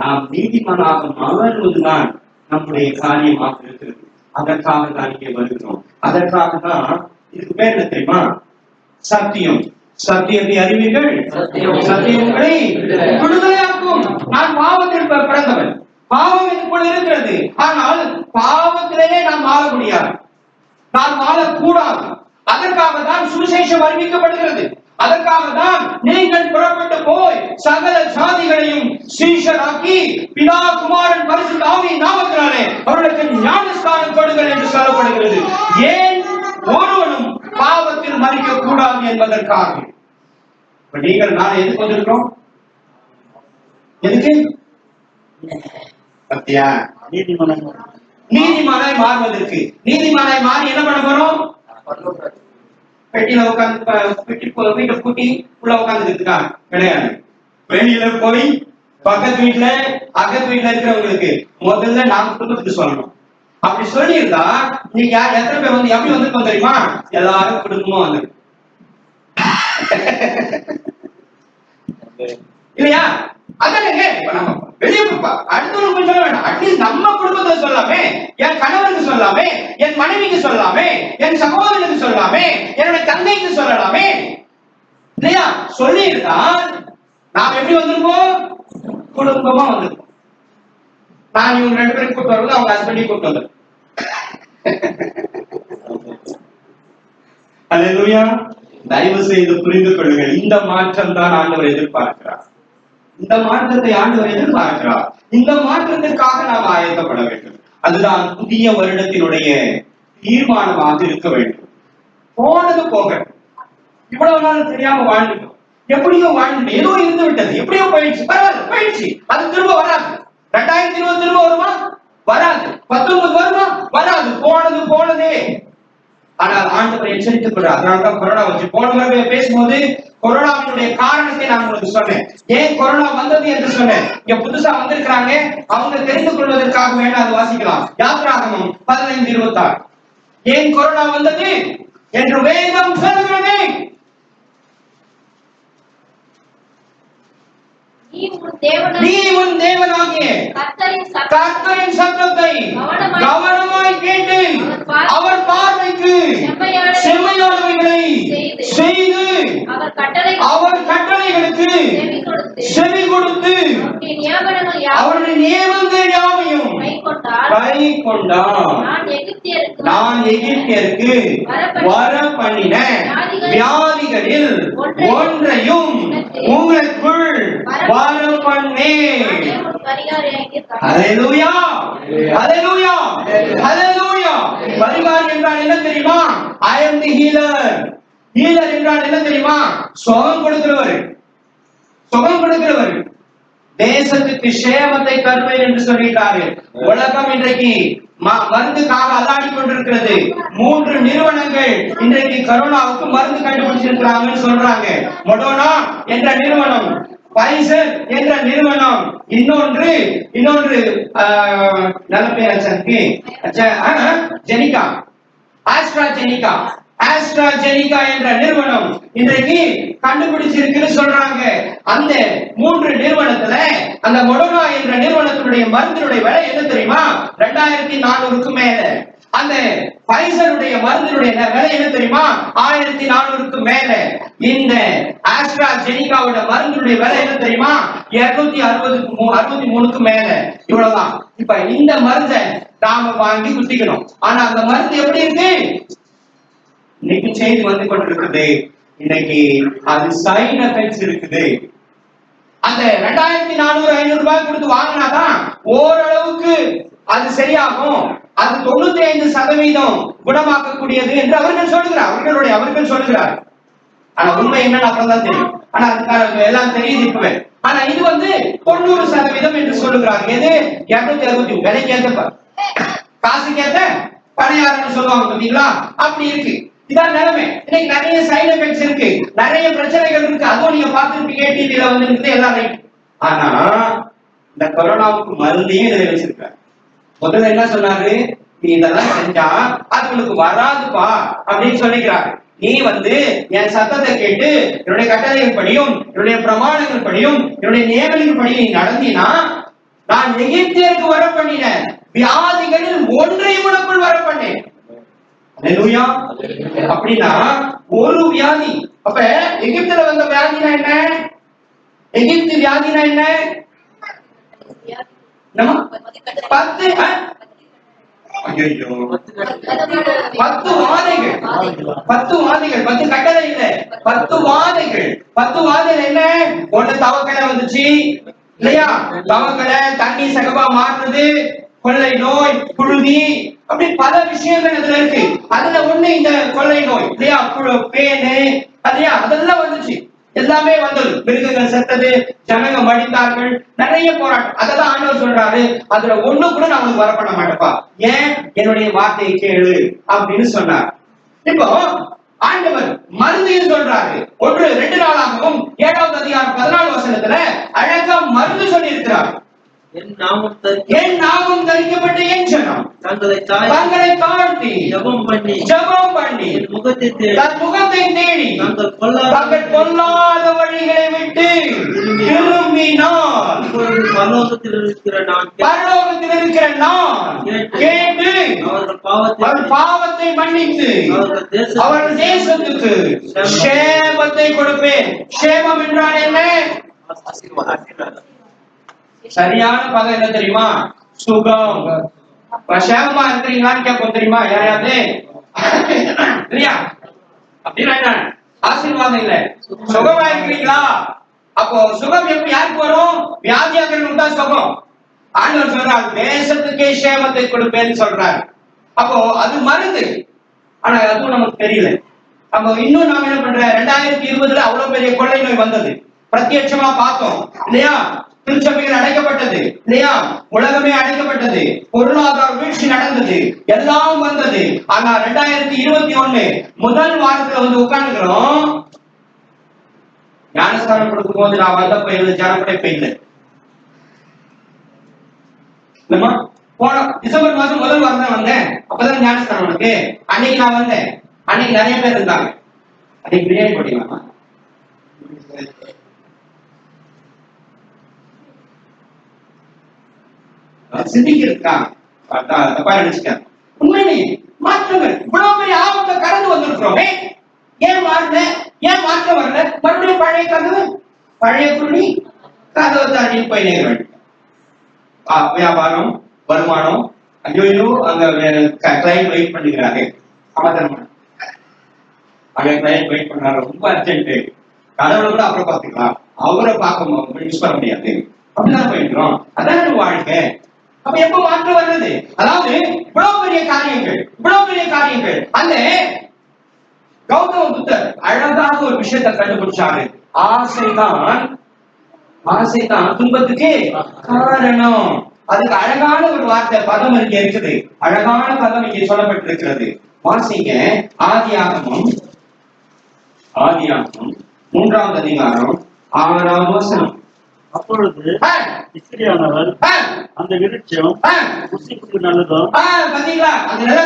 நாம் நீதிமானாக மாறுவதுதான் நம்முடைய காரியமாக இருக்கிறது. அதற்காக தான் இங்கே வருகிறோம். அதற்காக தான் இதுக்கு பேர் என்ன தெரியுமா? சத்தியம். சத்தியத்தை அறிவீர்கள், சத்தியம் உங்களை விடுதலையாக்கும். நான் பாவத்தில் பிறந்தவன். பாவம் எனக்குள் இருக்கிறது. ஆனால் பாவத்திலேயே நான் வாழ முடியாது, நான் வாழக்கூடாது. அதற்காக தான் சுவிசேஷம் அறிவிக்கப்படுகிறது. அதற்காக தான் நீங்கள் புறப்பட்டு போய் சகல சாதிகளையும் சீஷராக்கி பிதா குமாரன் பரிசுத்த ஆவியின் நாமத்தினாலே அவர்களுக்கு ஞானஸ்நானம் கொடுங்கள் என்று சொல்லப்படுகிறது. ஏன்? ஒருவனும் பாவத்தில் மரிக்க கூடாது என்பதற்காக. நீங்கள் நான் எதுக்கு வந்திருக்கிறோம்? எதுக்கு? சத்தியா நீதிமானாய் மாறுவதற்கு. நீதிமானாய் மாறி என்ன பண்ண போறோம்? பெட்டியில உட்கார்ந்து வீட்டை பூட்டி உள்ள உட்கார்ந்துருக்கா? கிடையாது. வெளியில போய் பக்கத்து வீட்டுல அகத்து வீட்டுல இருக்கிறவங்களுக்கு முதல்ல நாம் குடும்பத்துக்கு சொல்லணும். அப்படி சொல்லியிருந்தா நீங்க எத்தனை பேர் வந்து எப்படி வந்திருக்கோம் தெரியுமா? எல்லாரும் குடும்பமா வந்து இல்லையா? அதானங்க நம்ம வெளியே அடுத்தவங்களுக்கு சொல்ல வேண்டாம். அட்லீஸ்ட் நம்ம குடும்பத்தை சொல்லாமே, என் கணவருக்கு சொல்லாமே, என் மனைவிக்கு சொல்லாமே, என் சகோதரனுக்கு சொல்லாமே, என்னுடைய தந்தைக்கு சொல்லலாமே, இல்லையா? சொல்லியிருந்தால் நாம் எப்படி வந்திருக்கோம்? குடும்பமா வந்திருக்கோம். நான் இவங்க 2 பேரும் கூப்பிட்டு வருவது அவங்க ஹஸ்பண்டையும் கூப்பிட்டு வந்தேன். அல்லேலூயா. தயவு செய்து புரிந்து கொள்ளுங்கள். இந்த மாற்றம் தான் ஆண்டவர் எதிர்பார்க்கிறார். இந்த மாற்றத்தை ஆண்டவர் எதிர்பார்க்கிறார். இந்த மாற்றத்திற்காக நாம் ஆயத்தப்பட வேண்டும். அதுதான் புதிய வருடத்தினுடைய தீர்மானமாக இருக்க வேண்டும். போனது போக, இவ்வளவு நாள் தெரியாம வாழ்ந்துட்டோம், எப்படியோ வாழ்ந்துட்டு ஏதோ இருந்து விட்டது, எப்படியோ போயிடுச்சு, பரவாயில்ல போயிடுச்சு, அது திரும்ப வராது. 2020 திரும்ப வருமா? வராது. 19 வருமா? வராது. போனது போனதே. ஆனால் ஆண்டவர் எச்சரித்துக் கொள்றார். அதனாலதான் கொரோனா வச்சு போன முறை பேசும்போது கொரோனாவினுடைய காரணத்தை நான் உங்களுக்கு சொன்னேன். ஏன் கொரோனா வந்தது என்று சொன்னேன். இங்க புதுசா வந்திருக்கிறாங்க, அவங்க தெரிந்து கொள்வதற்காக வேண்டாம். அது வாசிக்கலாம். யாத்திராகமம் 15:26. ஏன் கொரோனா வந்தது என்று வேதம் சொல்கிறது. நீ உன் தேவனாகிய கர்த்தரின் சத்தத்தை கவனமாய் கேட்டு அவர் பார்வைக்கு செம்மையானவைகளை செய்து அவர் கட்டளைகளுக்கு செவி கொடுத்து அவருடைய நியமங்கள் யாவையும் கை கொண்டார். நான் எகிப்தியருக்கு வர பண்ணின வியாதிகளில் ஒன்றையும் உங்களுக்குள் வர பண்ணேன். ஹல்லேலூயா, ஹல்லேலூயா, ஹல்லேலூயா. பரிகாரி என்றால் என்ன தெரியுமா? I am the healer. Healer என்றால் என்ன தெரியுமா? சுகம் கொடுக்கிறவர், சுகம் கொடுக்கிறவர். தேசத்துக்கு சேமத்தை தருவேன் என்று சொல்லிட்டாரு. உலகம் இன்றைக்கு மருந்துக்காக அல்லாடி கொண்டிருக்கிறது. 3 நிறுவனங்கள் இன்றைக்கு கரோனாவுக்கு மருந்து கண்டுபிடிச்சிருக்கிறாங்கன்னு சொல்றாங்க. மொடோனா என்ற நிறுவனம், பைசர் என்ற நிறுவனம், இன்னொன்று நல்ல பேர் ஜெனிகா, ஆஸ்ட்ராஜெனிகா என்ற நிறுவனம் இன்றைக்கு கண்டுபிடிச்சிருக்குன்னு சொல்றாங்க. அந்த 3 நிறுவனத்துல அந்த மொடோனா என்ற நிறுவனத்தினுடைய மருந்தினுடைய விலை என்ன தெரியுமா? 2400க்கு மேல. அந்த பைசருடைய மருந்தினுடைய விலை என்ன தெரியுமா? 1400க்கு மேல. இந்த ஆஸ்ட்ராஜெனிகாவோட மருந்தினுடைய விலை என்ன தெரியுமா? 263க்கு மேல. இவ்வளவுதான். இப்ப இந்த மருந்தை நாம வாங்கி குத்திக்கணும். ஆனா அந்த மருந்து எப்படி இருக்கு? இன்னைக்கு செய்தி வந்து கொண்டிருக்குது. இன்னைக்கு அது சைடு எஃபெக்ட்ஸ் இருக்குது. அந்த 2400-500 ரூபாய் கொடுத்து வாங்கினாதான் ஓரளவுக்கு அது சரியாகும். அது 95% குணமாக்கக்கூடியது என்று அவர்கள் சொல்லுகிறார். ஆனா உண்மை என்னன்னு அப்புறம் தான் தெரியும். ஆனா அதுக்கான எல்லாம் தெரியுது இப்பவே. ஆனா இது வந்து 90% என்று சொல்லுகிறார். எது? 260 விலைக்கேத்த காசுக்கேத்த பணியாளர்னு சொல்லுவாங்க பாத்தீங்களா? அப்படி இருக்கு. இதான் நிலைமை. இன்னைக்கு நிறைய சைடு எஃபெக்ட்ஸ் இருக்கு, நிறைய பிரச்சனைகள் இருக்கு. அதுவும் நீங்க பார்த்துருப்பீங்க, டிவில வந்து இருக்குது எல்லாம். ஆனா இந்த கொரோனாவுக்கு மருந்தையும் இதில் வச்சிருக்காரு. முதல்ல என்ன சொன்னாரு? நீ இதெல்லாம் செஞ்சா அது உனக்கு வராதுப்பா அப்படின்னு சொல்லிக்கிறாரு. நீ வந்து என் சத்தத்தை கேட்டு என்னுடைய கட்டளைகள் படியும், என்னுடைய பிரமாணங்கள் படியும், என்னுடைய நியமங்கள் படி நீ நடந்தினா நான் எகிப்தியருக்கு வர பண்ணின வியாதிகளில் ஒன்றையும் உனக்குள் வர பண்ணேன். அல்லேலூயா. அப்படின்னா ஒரு வியாதி. அப்ப எகிப்துல வந்த வியாதினா என்ன? எகிப்து வியாதினா என்ன? 10 ஐயோ 10 வாதைகள் 10 கட்டளை இல்ல 10 வாதைகள் 10 வாதைகள் என்ன? ஒண்ணு தவக்கலை வந்துச்சு இல்லையா? தவக்கலை, தண்ணி சகபா மாறுறது, கொள்ளை நோய், புழுதி, அப்படி பல விஷயங்கள் இதுல இருக்கு. அதுல ஒண்ணு இந்த கொள்ளை நோய் இல்லையா? பேனு இல்லையா? அதெல்லாம் வந்துச்சு. எல்லாமே வந்தது. மிருகங்கள் செத்தது, ஜனங்க மடித்தார்கள், நிறைய போராட்டம். அதெல்லாம் ஆண்டவர் சொல்றாரு, அதுல ஒண்ணு கூட நான் உனக்கு வர பண்ண மாட்டேப்பா. ஏன்? என்னுடைய வார்த்தையை கேளு அப்படின்னு சொன்னார். இப்போ ஆண்டவர் மருந்தையும் சொல்றாரு. 1-2 நாளாகவும் 7வது அதிகாரம் 14 வசனத்துல அழகா மருந்து சொல்லி இருக்கிறார். என் நாமம் தரிக்கப்பட்ட என் ஜனம் தங்களை தாழ்த்தி ஜெபம் பண்ணி என் முகத்தை தேடி தங்கள் பொல்லாத வழிகளை விட்டு திரும்பினால் பரலோகத்தில் இருக்கிற நான் கேட்டு அவர்கள் பாவத்தை மன்னித்து அவர்கள் தேசத்துக்கு சேமத்தை கொடுப்பேன். சேமம் என்றால் என்ன? சரியான பதம் என்ன தெரியுமா? சுகம். சேமமா இருக்கிறீங்களான்னு கேட்போம் தெரியுமா யாரையாவது? இல்லையா? அப்படின்னா ஆசீர்வாதம் இல்ல, சுகமா இருக்கிறீங்களா? அப்போ சுகம் எப்படி யாருக்கு வரும்? வியாதியாக்கிறவங்களுக்கு தான் சுகம். ஆண்டவர் சொல்றார் தேசத்துக்கே சேமத்தை கொடுப்பேன்னு சொல்றாரு. அப்போ அது மருந்து. ஆனா அதுவும் நமக்கு தெரியல. அப்போ இன்னும் நாம என்ன பண்ற? 2020 அவ்வளவு பெரிய கொள்ளை நோய் வந்தது, பிரத்யட்சமா பார்த்தோம் இல்லையா? திருச்சபைகள் அடைக்கப்பட்டது இல்லையா? உலகமே அடைக்கப்பட்டது, பொருளாதார வீழ்ச்சி நடந்தது, எல்லாம் வந்தது. ஆனா 2021 முதல் வாரத்துல வந்து உட்கார்ந்துக்கிறோம். ஞானஸ்தானம் கொடுக்கும் போது நான் வந்தப்ப எழுத ஜனப்படைப்ப இல்லை. போன டிசம்பர் மாசம் முதல் வாரம் தான் வந்தேன். அப்பதான் ஞானஸ்தானம் உனக்கு. அன்னைக்கு நான் வந்தேன். அன்னைக்கு நிறைய பேர் இருந்தாங்க. அன்னைக்கு பிரியாணி போட்டீங்களாமா? சிந்திக்கிறதுக்காக தப்பா நினைச்சுட்டேன். உண்மையிலே மாற்றங்கள் இவ்வளவு பெரிய ஆபத்தை கடந்து வந்திருக்கிறோமே, ஏன் மாறல? ஏன் மாற்றம் வரல? மறுபடியும் பழைய கதவு, பழைய குருடி கதவை தாண்டி போய் நேர வேண்டும். வியாபாரம், வருமானம், ஐயோ அங்க கிளைண்ட் வெயிட் பண்ணிக்கிறாரு, சமாதானம் அங்க கிளைண்ட் வெயிட் பண்றாரு, ரொம்ப அர்ஜென்ட், கடவுளை கூட அப்புறம் பார்த்துக்கலாம், அவரை பார்க்க யூஸ் பண்ண முடியாது, அப்படிதான் போயிடுறோம். அதான் வாழ்க்கை. அப்ப எப்ப மாற்றம் வர்றது? அதாவது இவ்வளவு பெரிய காரியங்கள் அந்த கௌதம புத்தர் அழகாக ஒரு விஷயத்தை கண்டுபிடிச்சாரு. ஆசைதான் துன்பத்துக்கு காரணம். அதுக்கு அழகான ஒரு வார்த்தை பதம் இங்க இருக்குது. அழகான பதம் இங்கே சொல்லப்பட்டிருக்கிறது. வாசிங்க. ஆதியாகமம் 3வது அதிகாரம் 6வது வசனம். அப்பொழுது இஸ்ரேலானவர் அந்த விருட்சம் புசிப்புக்கு நல்லதும். பாத்தீங்களா? அது நல்லா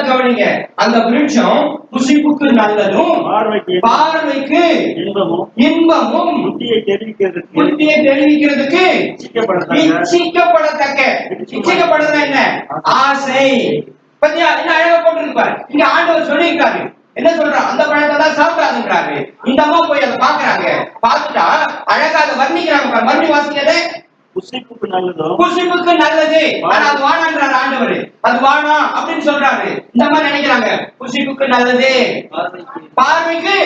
கவனிங்க. அந்த விருட்சம் புசிப்புக்கு நல்லதும், பார்வைக்கு இன்பமும், புத்தியை தெரிவிக்கிறதுக்கு இச்சிக்கப்படத்தக்க என்ன? ஆசை. பத்தியா என்ன அழகா போட்டிருப்பாரு. இங்க ஆண்டவர் சொல்லியிருக்காரு. என்ன சொல்றான்? அந்த பழத்தை தான் சாப்பிடாதுன்றாரு. இந்த அம்மா போய் அதை பாக்குறாங்க. பார்த்துட்டா அழகா அதை வர்ணிக்கிறாங்க. மறுபடியும் வாசிக்கிறதே புசிப்புக்கு நல்லது. ஆனா அது வானான்றாரு ஆண்டவர். அது வானா அப்படின்னு சொல்றாரு. இந்த மாதிரி நினைக்கிறாங்க. புசிப்புக்கு நல்லது, பார்வைக்கு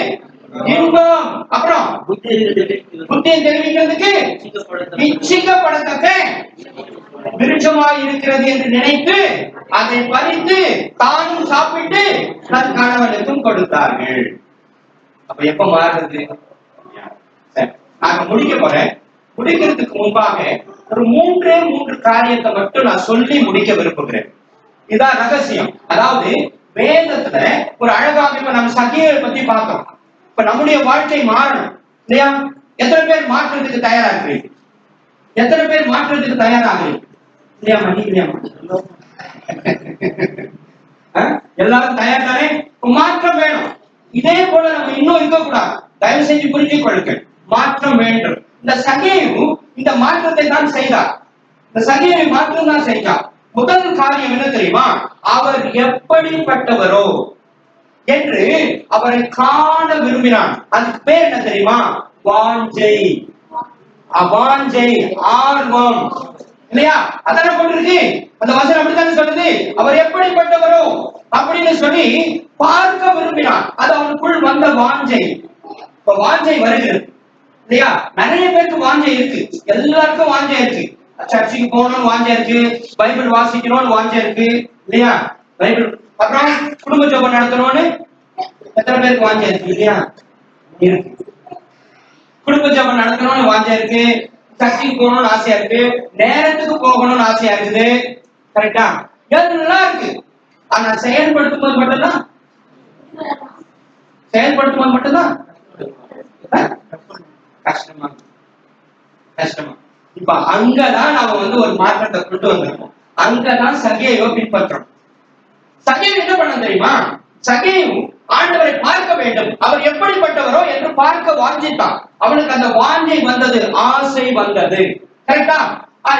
இன்பம், அப்புறம் புத்தியை தெரிவிக்கிறதுக்கு இச்சிக்கப்படத்தக்க விருட்சமாய் இருக்கிறது என்று நினைத்து அதை பறித்து தானும் சாப்பிட்டு தன் கணவனுக்கும் கொடுத்தார்கள். அப்ப எப்ப மாறுறது? நான் முடிக்க போறேன். முடிக்கிறதுக்கு முன்பாக ஒரு 3 காரியத்தை மட்டும் நான் சொல்லி முடிக்க விரும்புகிறேன். இதான் ரகசியம். அதாவது வேதத்துல ஒரு அழகாக இப்ப நம்ம சகியை பத்தி பார்த்தோம். இப்ப நம்முடைய வாழ்க்கை மாறணும் இல்லையா? எத்தனை பேர் மாற்றத்துக்கு தயாரா இருக்கிறீங்க? எத்தனை பேர் மாற்றத்துக்கு தயாராகிறீங்க? இல்லையா? மன்னிக்கலையா? எல்லாரும் தயார் தானே? மாற்றம் வேணும். இதே போல நம்ம இன்னும் இருக்கக்கூடாது. தயவு செஞ்சு புரிஞ்சுக் கொள்ளுங்கள். மாற்றம் வேண்டும். இந்த சகேயு இந்த மாற்றத்தை தான் செய்தார். இந்த சகேயு மாற்றம் தான் செய்தார். முதல் காரியம் என்ன தெரியுமா? அவர் எப்படிப்பட்டவரோ என்று அவரை காண விரும்பினான். அதுக்கு பேர் என்ன தெரியுமா? வாஞ்சை, ஆர்வம் இல்லையா? அதான போட்டிருக்கு. அந்த வசனம் அப்படித்தானே சொல்லுது. அவர் எப்படிப்பட்டவரோ அப்படின்னு சொல்லி பார்க்க விரும்பினான். அது அவனுக்குள் வந்த வாஞ்சை. இப்ப வாஞ்சை வருகிறது இல்லையா? நிறைய பேருக்கு வாஞ்சை இருக்கு, எல்லாருக்கும் வாஞ்சை இருக்கு. சர்ச்சுக்கு போகணும்னு வாஞ்சை இருக்கு, பைபிள் வாசிக்கணும்னு வாஞ்சை இருக்கு இல்லையா? பைபிள் அப்புறம் குடும்ப ஜெபம் நடத்தணும்னு எத்தனை பேருக்கு வாஞ்சை இருக்கு இல்லையா? இருக்கு. குடும்ப ஜெபம் நடத்தணும்னு வாஞ்சை இருக்கு, சர்ச்சுக்கு போகணும்னு ஆசையா இருக்கு, நேரத்துக்கு போகணும்னு ஆசையா இருக்குது. கரெக்டா? எல்லாம் இருக்கு. ஆனா செயல்படுத்தும் போது மட்டும்தான் கஷ்டமா கஷ்டமா. இப்ப அங்கதான் நாம ஒரு மாற்றத்தை கொண்டு வந்திருக்கோம். அங்கதான் சகேயுவை பின்பற்றோம். சகேயு என்ன பண்ண தெரியுமா? சகேயு ஆண்டவரை பார்க்க வேண்டும், அவர் எப்படிப்பட்டவரோ என்று பார்க்க வாஞ்சித்தான். அவனுக்கு அந்த வாஞ்சை வந்தது, ஆசை வந்தது. கரெக்டா?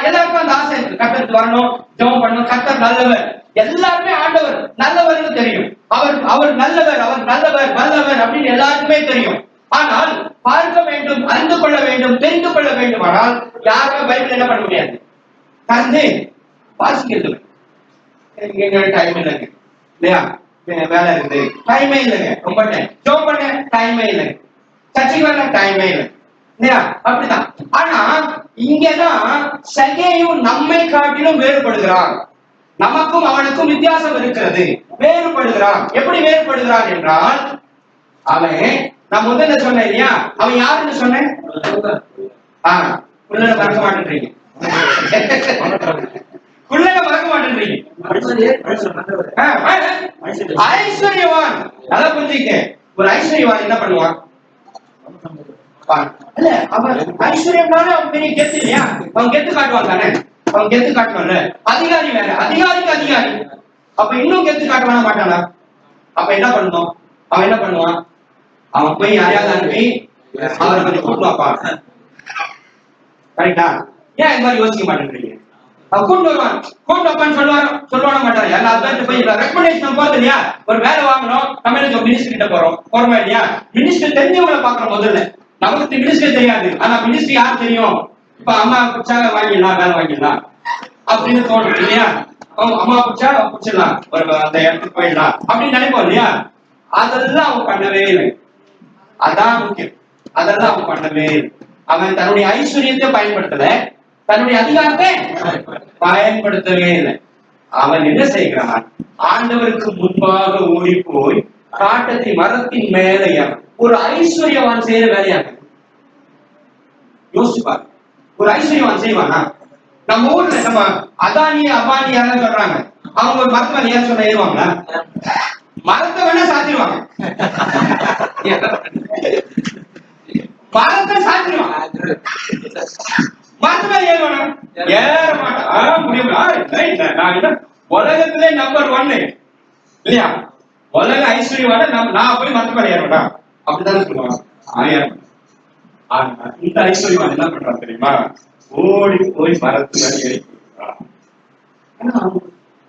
எல்லாருக்கும் அந்த ஆசை இருக்கு, கர்த்தருக்கு வரணும், ஜெபம் பண்ணணும், கர்த்தர் நல்லவர். எல்லாருமே ஆண்டவர் நல்லவர்னு தெரியும். அவர் நல்லவர், அவர் நல்லவர் வல்லவர் அப்படின்னு எல்லாருக்குமே தெரியும். ஆனால் பார்க்க வேண்டும், அறிந்து கொள்ள வேண்டும், தெரிந்து கொள்ள வேண்டும். ஆனால் யாருமே பைபிள் என்ன பண்ண முடியாது, கலந்து வாசிக்கிறது டைம் இல்லைங்க இல்லையா? வேலை இருக்குது, டைமே இல்லைங்க. ரொம்ப டைம் ஜெபம் பண்ண டைமே இல்லைங்க, சர்ச்சைக்கு வர டைமே இல்லை இல்லையா? அப்படிதான். ஆனா இங்கதான் சகேயு நம்மை காட்டிலும் வேறுபடுகிறான். நமக்கும் அவனுக்கும் வித்தியாசம் இருக்கிறது, வேறுபடுகிறான். எப்படி வேறுபடுகிறான் என்றால், அவன் நான் முதல்ல சொன்னேன் இல்லையா, அவன் யாருன்னு சொன்னேன்? குள்ளனை மறக்க மாட்டேன்றீங்க, குள்ளனை மறக்க மாட்டேன்றீங்க. ஐஸ்வர்யவான், நல்லா புரிஞ்சுக்க. ஒரு ஐஸ்வர்யவான் என்ன பண்ணுவான்? இல்ல, அவன் ஐஸ்வர்யம்னாலே அவன் பெரிய கெத்து இல்லையா? அவன் கெத்து காட்டுவான் தானே, அவன் கெத்து காட்டுவான்ல. அதிகாரி வேற, அதிகாரிக்கு அதிகாரி. அப்ப இன்னும் கெத்து காட்டுவானா மாட்டானா? அப்ப என்ன பண்ணணும்? அவன் என்ன பண்ணுவான்? அவன் போய் யாரையாவது அனுப்பி அவரை கொஞ்சம் கூட்டு வாப்பான். கரெக்டா? ஏன் இந்த மாதிரி யோசிக்க மாட்டேங்கிறீங்க? அவன் கூட்டு வருவான், கூட்டு வாப்பான்னு சொல்லுவான மாட்டான். எல்லா பேர்த்து போய் ரெக்கமெண்டேஷன் போறது இல்லையா? ஒரு வேலை வாங்கணும், நம்ம என்ன மினிஸ்டர் கிட்ட போறோமா இல்லையா? மினிஸ்டர் தெரிஞ்சவங்களை பாக்குறோம் முதல்ல. நமக்கு மினிஸ்டர் தெரியாது, ஆனா மினிஸ்டர் யார் தெரியும்? இப்ப அம்மா பிடிச்சாங்க வாங்கிடலாம், வேலை வாங்கிடலாம் அப்படின்னு தோணும் இல்லையா? அம்மா பிடிச்சா பிடிச்சிடலாம், ஒரு அந்த இடத்துக்கு போயிடலாம் அப்படின்னு நினைப்போம் இல்லையா? அதெல்லாம் அவன் பண்ணவே இல்லை. அதான் முக்கியம். அதெல்லாம் அவன் பண்ணவே இல்லை. அவன் தன்னுடைய ஐஸ்வர்யத்தை பயன்படுத்தல, தன்னுடைய அதிகாரத்தை பயன்படுத்தவே இல்லை. அவன் என்ன செய்கிறான்? ஆண்டவருக்கு முன்பாக ஓடி போய் காட்டத்தின் மரத்தின் மேலே ஒரு ஐஸ்வர்யவான் செய்யற வேலையாக யோசிப்பார். ஒரு ஐஸ்வர்யவான் செய்வானா? நம்ம ஊர்ல நம்ம அதானி அபானி யாரும் சொல்றாங்க, அவங்க ஒரு மரத்து மேல ஏன் சொன்ன ஏறுவாங்களா? மரத்தை வேணா சாத்திடுவாங்க, மரத்தை சாத்திடுவாங்க. மரத்து மேல ஏறுவானா? ஏற மாட்டான், முடியும். உலகத்திலே நம்பர் 1 இல்லையா? உலக ஐஸ்வர்யவான நான் போய் மரத்து மேல ஏறா அப்படித்தானே சொல்லுவாங்க. இந்த ஐஸ்வர்யவான் என்ன பண்றான் தெரியுமா? ஓடி போய் மரத்து மேல ஏறி.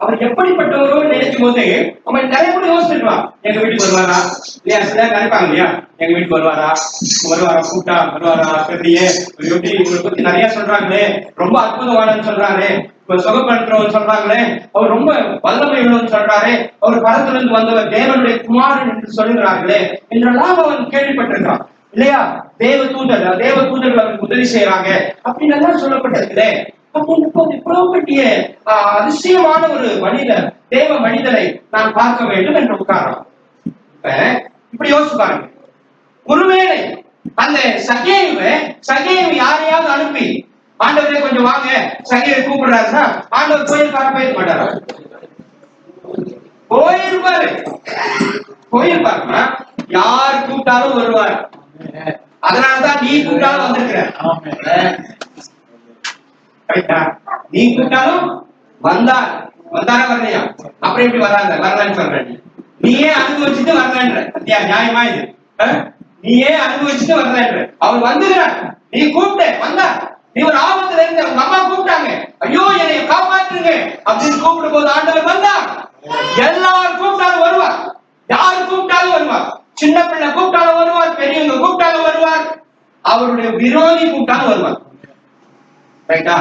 அவர் எப்படிப்பட்டவரோ நினைக்கும் போது அவன் நிறைய கூட யோசிச்சிருக்கான். எங்க வீட்டுக்கு வருவாரா இல்லையா? சில நினைப்பாங்க இல்லையா, எங்க வீட்டுக்கு வருவாரா கூட்டா வருவாரா தெரியலையே, இவரை பத்தி நிறைய சொல்றாங்களே, ரொம்ப அற்புதமானன்னு சொல்றாரு, இப்ப சுகப்படுத்துறவன் சொல்றாங்களே, அவர் ரொம்ப வல்லமை உள்ளவன் சொல்றாரு, அவர் பரத்திலிருந்து வந்தவர் தேவனுடைய குமாரன் என்று சொல்லுகிறார்களே என்றெல்லாம் அவன் கேள்விப்பட்டிருக்கான் இல்லையா? தேவ தூதர்கள் அவனுக்கு உதவி செய்யறாங்க அப்படின்னு எல்லாம் சொல்லப்பட்டிருக்குதே. அதிசயமான ஒரு மனிதர், தேவ மனிதரை நான் பார்க்க வேண்டும் என்று உட்கார்றான். இப்படி யோசிச்சு பாருங்க. ஒருவேளை அந்த சகேயு யாரையாவது அனுப்பி ஆண்டவரே கொஞ்சம் வாங்க சகேயு கூப்பிடுறாருன்னா ஆண்டவர் போயிருக்க மாட்டாரா? போயிருப்பாருன்னா யார் கூப்பிட்டாலும் வருவார். அதனாலதான் நீ கூப்பிட்டாலும் வந்திருக்கிற. நீ கூப்பிட்டாலும் வந்தாரா வரலையா? அப்புறம் எப்படி வரலான்னு சொல்ற? நீயே அனுபவிச்சுட்டு வரலன்ற நியாயமா இது? நீயே அனுபவிச்சுட்டு வரலன்ற அவர் வந்துகிறார். நீ கூப்பிட்ட வந்தா, நீ ஒரு ஆபத்துல இருந்த, உங்க அம்மா கூப்பிட்டாங்க, ஐயோ என்னை காப்பாற்றுங்க அப்படின்னு கூப்பிடும் போது ஆண்டவர் வந்தா. எல்லாரும் கூப்பிட்டாலும் வருவார், யாரு கூப்பிட்டாலும் வருவார். சின்ன பிள்ளை கூப்பிட்டாலும் வருவார், பெரியவங்க கூப்பிட்டாலும் வருவார், அவருடைய விரோதி கூப்பிட்டாலும் வருவார். ரைட்டா?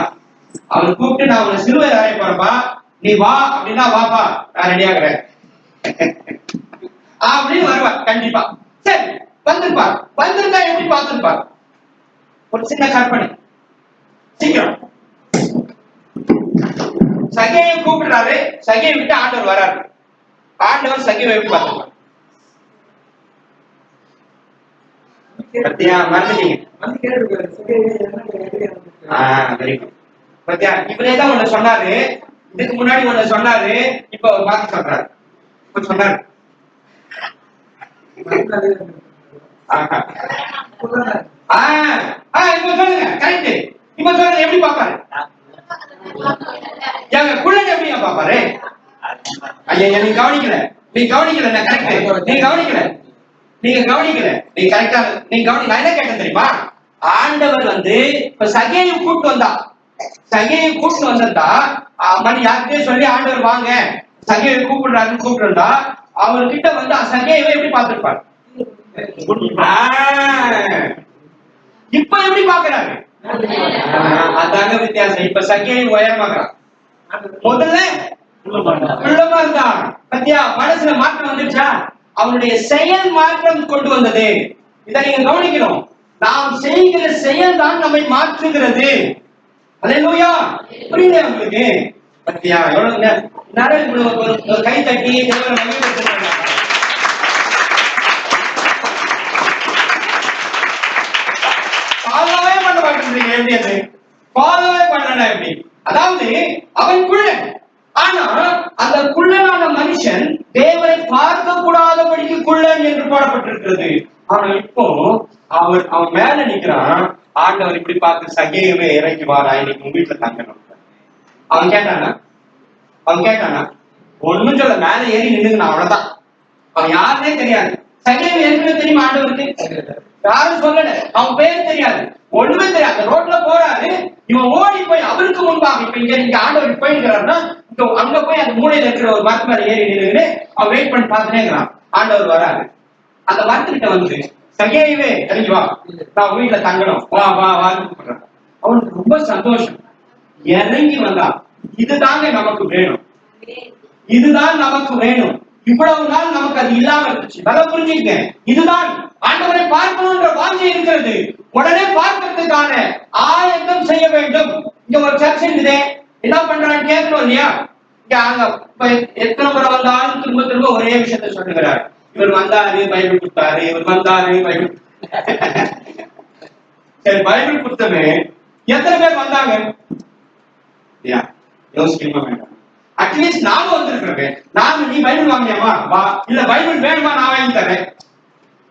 அவர் கூப்பிட்டு நான் உன்னை சிலுவையில் அறைய போறப்பா, நீ வா அப்படின்னா வாப்பா நான் ரெடியாகிறேன் அப்படின்னு வருவார் கண்டிப்பா. சரி வந்திருப்பார். வந்திருந்தா எப்படி பார்த்திருப்பார்? ஒரு சின்ன கற்பனை. சீக்கிரம் சகையை கூப்பிடுறாரு. சகையை விட்டு ஆண்டவர் வராரு. ஆண்டவர் சகையை எப்படி பார்த்திருப்பார்? பத்தியா மறந்துட்டீங்க. பத்தியா இவரே தான் ஒண்ணு சொன்னாரு. இதுக்கு முன்னாடி ஒண்ணு சொன்னாரு. இப்ப அவர் பார்த்து சொல்றாரு. இப்ப சொன்னாரு இப்ப சொல்லுங்க. கரெக்ட். இப்ப சொல்லுங்க எப்படி பாப்பாரு? எங்க குள்ளன் எப்படியா பாப்பாரு? ஐயா நீங்க கவனிக்கல. நீங்க கவனிக்கல. நான் கரெக்ட். நீங்க கவனிக்கல. நீங்க கவனிக்கல. நீங்க கரெக்டா நீங்க கவனி. நான் என்ன கேட்டேன் தெரியுமா? ஆண்டவர் வந்து இப்ப சகையை கூட்டு வந்தா. சகையை கூட்டு வந்தா மணி யார்கிட்டயே சொல்லி ஆண்டவர் வாங்க சகையை கூப்பிடுறாருன்னு கூப்பிட்டு வந்தா அவர்கிட்ட வந்து சகையை எப்படி பார்த்திருப்பாரு? இப்ப எப்படி பாக்குறாரு? அதாங்க வித்தியாசம். இப்ப சகையை உயரமாக்குறான். முதல்ல உள்ளமா இருந்தான். பத்தியா மனசுல மாற்றம் வந்துச்சா? அவனுடைய செயல் மாற்றம் கொண்டு வந்தது. இதை நீங்க கவனிக்கணும். நாம் செய்கிற செயல் தான் நம்மை மாற்றுகிறது. அல்லேலூயா. புரியுதா உங்களுக்கு? பத்தியா எவ்வளவு நேரம் கை தட்டி தேவனை மகிழ்ச்சிப்படுத்துறாங்க. ஃபாலோவே பண்ண மாட்டேன்றீங்க. எப்படி அது ஃபாலோவே பண்ணல? எப்படி? அதாவது அவன் குள்ளன். ஆனா அந்த குள்ளனான மனுஷன் தேவனை பார்க்க கூடாதபடிக்கு குள்ளன் என்று போடப்பட்டிருக்கிறது. ஆனா இப்போ அவன் மேல நிக்கிறான். ஆண்டவர் இப்படி பார்த்து சகையவே இறங்கி வாரா, இன்னைக்கு உங்க வீட்டுல தங்கணும். அவன் கேட்டானா ஒண்ணும் சொல்ல. மேல ஏறி நின்னுங்க அவ்வளவுதான். அவன் யாருன்னே தெரியாது. சகையவை ஏற்கனவே தெரியுமா ஆண்டவருக்கு? யாரும் சொல்லல. அவன் பேர் தெரியாது, ஒண்ணுமே தெரியாது. ரோட்ல போறாரு. இவன் ஓடி போய் அவருக்கு முன்பாக இப்ப இங்க ஆண்டவர் போயிருக்கிறாருன்னா அங்க போய் அந்த மூலையில இருக்கிற ஒரு மரத்து மேல ஏறி நின்று அவன் வெயிட் பண்ணி பார்த்துனே இருக்கிறான். ஆண்டவர் வராரு. அந்த மரத்துக்கிட்ட வந்து சகையவே இறங்கி வா, நான் உங்க வீட்டுல தங்கணும், வா வா வான்னு கூப்பிடுறான். அவனுக்கு ரொம்ப சந்தோஷம். இறங்கி வந்தான். இதுதாங்க நமக்கு வேணும். இதுதான் நமக்கு வேணும். இவ்வளவு நாள் நமக்கு அது இல்லாம இருந்துச்சு. நல்லா புரிஞ்சுக்க. இதுதான் ஆண்டவரை பார்க்கணும்ன்ற வாஞ்சை இருக்கிறது. உடனே பார்க்கறதுக்கான ஆயத்தம் செய்ய வேண்டும். இங்க ஒரு சர்ச்சை இருக்குதே, என்ன பண்றான்னு கேட்கணும் இல்லையா? இங்க அங்க எத்தனை முறை வந்தாலும் திரும்ப திரும்ப ஒரே விஷயத்த சொல்லுகிறார். இவர் வந்தாரு பைபிள் கொடுத்தாரு, இவர் வந்தாரு பைபிள். சரி பைபிள் கொடுத்தமே எத்தனை பேர் வந்தாங்க? யோசிக்கணுமா வேண்டாம்? அட்லீஸ்ட் நானும் வந்திருக்கிறேன். நானும் நீ பைபிள் வாங்கியாமா வா, இல்ல பைபிள் வேணுமா நான் வாங்கி தரேன்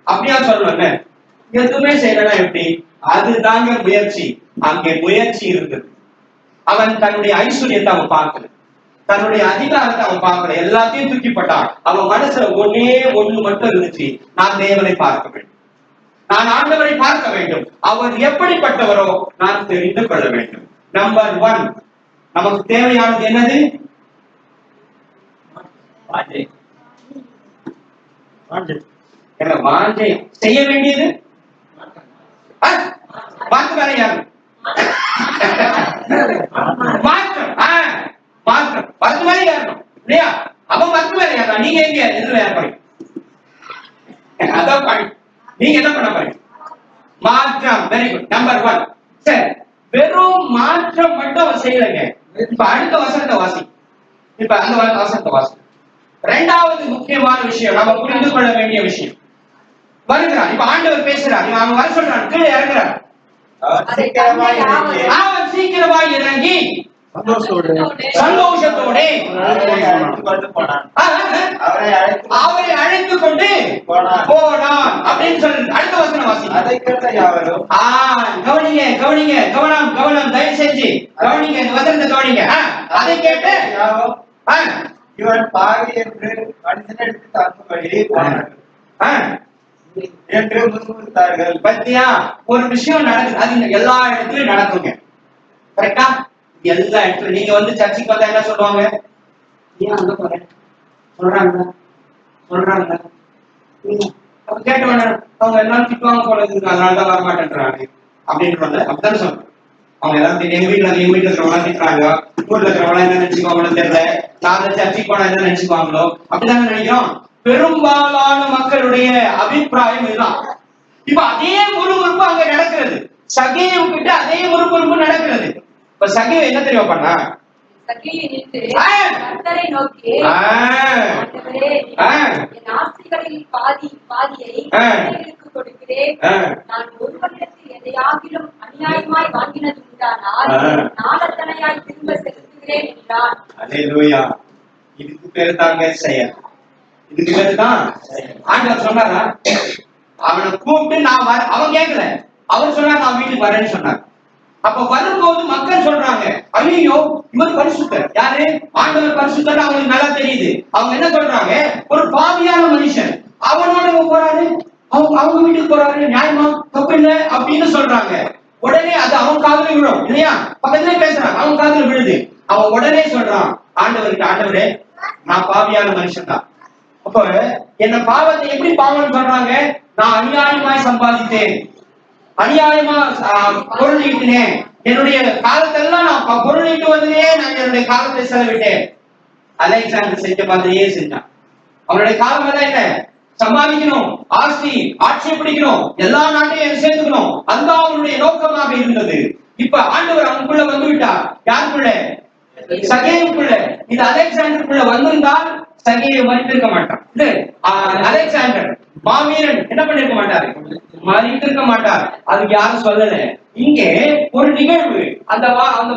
அப்படியா சொல்லுவேன். எதுவுமே செய்யலன்னா எப்படி? அதுதாங்க முயற்சி. அங்கே முயற்சி இருந்தது. அவன் தன்னுடைய ஐஸ்வர்யத்தை அவன் பார்க்கல, தன்னுடைய அதிகாரத்தை அவன் பார்க்கல, எல்லாத்தையும் தூக்கி போட்டான். அவன் மனசுல ஒன்னே ஒண்ணு மட்டும் இருந்துச்சு, நான் தேவனை பார்க்க வேண்டும், நான் ஆண்டவரை பார்க்க வேண்டும், அவர் எப்படிப்பட்டவரோ நான் தெரிந்து கொள்ள வேண்டும். நம்பர் 1 நமக்கு தேவையானது என்னது? வாஞ்சை. செய்ய வேண்டியது மாற்றம் வேற யாரு? மாற்றம். மாற்றம் பத்து மாதிரி ஏறணும் இல்லையா? அவன் பத்து மாதிரி ஏறணும். நீங்க எங்க எதுல ஏற போறீங்க? அதான் பாயிண்ட். நீங்க என்ன பண்ண போறீங்க? மாற்றம். Very good. நம்பர் 1. சரி, வெறும் மாற்றம் மட்டும் அவன் செய்யலைங்க. இப்ப அடுத்த வசனத்தை வாசி. இப்ப அந்த வசனத்தை வாசி. இரண்டாவது முக்கியமான விஷயம், நம்ம புரிந்து கொள்ள வேண்டிய விஷயம். வருகிறான். இப்ப ஆண்டவர் பேசுறார். அவன் வர சொல்றான். கீழே இறங்குறான். அவன் சீக்கிரமாய் இறங்கி சந்தோஷத்தோட அவரை அழைத்து கொண்டு போனான் அப்படின்னு சொல்லி அடுத்த வசனம் வாசி. கவனிங்க கவனிங்க, கவனம் கவனம், தயவு செஞ்சு கவனிங்க, இந்த வசனத்தை கவனிங்க. அதை கேட்டு இவன் பாவி என்று மனுஷனை எடுத்து தாக்கும்படி என்று முன்னிறுத்தார்கள். பத்தியா ஒரு விஷயம் நடக்குது. அது எல்லா இடத்துலயும் நடக்குங்க. கரெக்டா? எல்லா இடத்துலயும் நீங்க வந்து சர்ச்சுக்கு வந்தா என்ன சொல்லுவாங்க? ஏன் அங்க போறேன் சொல்றாங்க கேட்ட அவங்க எல்லாரும் திட்டுவாங்க போல இருக்கு, அதனாலதான் வரமாட்டேன்றாங்க அப்படின்றாங்க. அப்படித்தானே சொல்றேன். அவங்க எல்லாம் எங்க வீட்டுல இருக்கிறவங்க திட்டுறாங்க, ஊர்ல இருக்கிறவங்க என்ன நினைச்சுக்குவாங்களோ தெரியல, நான் சர்ச்சைக்கு போனா என்ன நினைச்சுக்குவாங்களோ அப்படிதாங்க நினைக்கிறோம். பெரும்பாலான மக்களுடைய அபிப்பிராயம் இதுதான். இப்ப அதே முறுமுறுப்பு அங்க நடக்கிறது, சகேயு கிட்ட அதே முறுமுறுப்பு நடக்கிறது. இப்ப சகேயு என்ன தெரியும் பண்ணா, கர்த்தரை நோக்கி ஆண்டவரே, என் ஆஸ்திகளில் பாதியை ஏழைகளுக்கு கொடுக்கிறேன். நான் ஒருவனிடத்தில் எதையாகிலும் அநியாயமாய் வாங்கினது உண்டானால் நாளத்தனையாய் திரும்ப செலுத்துகிறேன் என்றான். அல்லேலூயா. இதுக்கு பேரு தாங்க செயல். இதுக்கு பேரு தான் ஆண்டவர் சொன்னாரா, அவனை கூப்பிட்டு நான் அவன் கேட்கல, அவர் சொன்னார் நான் வீட்டுக்கு வரேன்னு சொன்னார். அப்ப வரும்போது மக்கள் சொல்றாங்க, ஐயோ இவர் பரிசுத்தர். யாரு? ஆண்டவர் பரிசுத்தர். அவங்களுக்கு நல்லா தெரியுது. அவங்க என்ன சொல்றாங்க, ஒரு பாவியான மனுஷன் அவனோட போறாரு, அவங்க வீட்டுக்கு போறாரு, நியாயமா தப்பு இல்லை அப்படின்னு சொல்றாங்க. உடனே அது அவன் காதுல விழும் இல்லையா, பக்கத்துல பேசுறாங்க, அவன் காதுல விழுது. அவன் உடனே சொல்றான் ஆண்டவர்கிட்ட, ஆண்டவரே நான் பாவியான மனுஷன் தான். அப்ப என்ன பாவத்தை எப்படி பாவம்னு சொல்றாங்க, நான் அநியாயமாய் சம்பாதித்தேன், அநியாயமா பொருள் ஈட்டினேன், என்னுடைய காலத்தெல்லாம் நான் பொருள் ஈட்டு வந்ததே, நான் என்னுடைய காலத்தை செலவிட்டேன். அலெக்சாண்டர் செஞ்ச மாதிரியே செஞ்சான். அவனுடைய காலம் எல்லாம் என்ன, சம்பாதிக்கணும், ஆட்சியை பிடிக்கணும், எல்லா நாட்டையும் சேர்த்துக்கணும், அதுதான் அவனுடைய நோக்கமாக இருந்தது. இப்ப ஆண்டவர் அவனுக்குள்ள வந்து விட்டார். யாருக்குள்ள? சகேயுக்குள்ள. இது அலெக்சாண்டருக்குள்ள வந்திருந்தால் சகேயை மறித்திருக்க மாட்டான். இது அலெக்சாண்டர் மாவீரன் என்ன பண்ணிருக்க மாட்டாரு, மறித்திருக்க மாட்டார். அதுக்கு யாரும் சொல்லல. இங்கே ஒரு நிகழ்வு, அந்த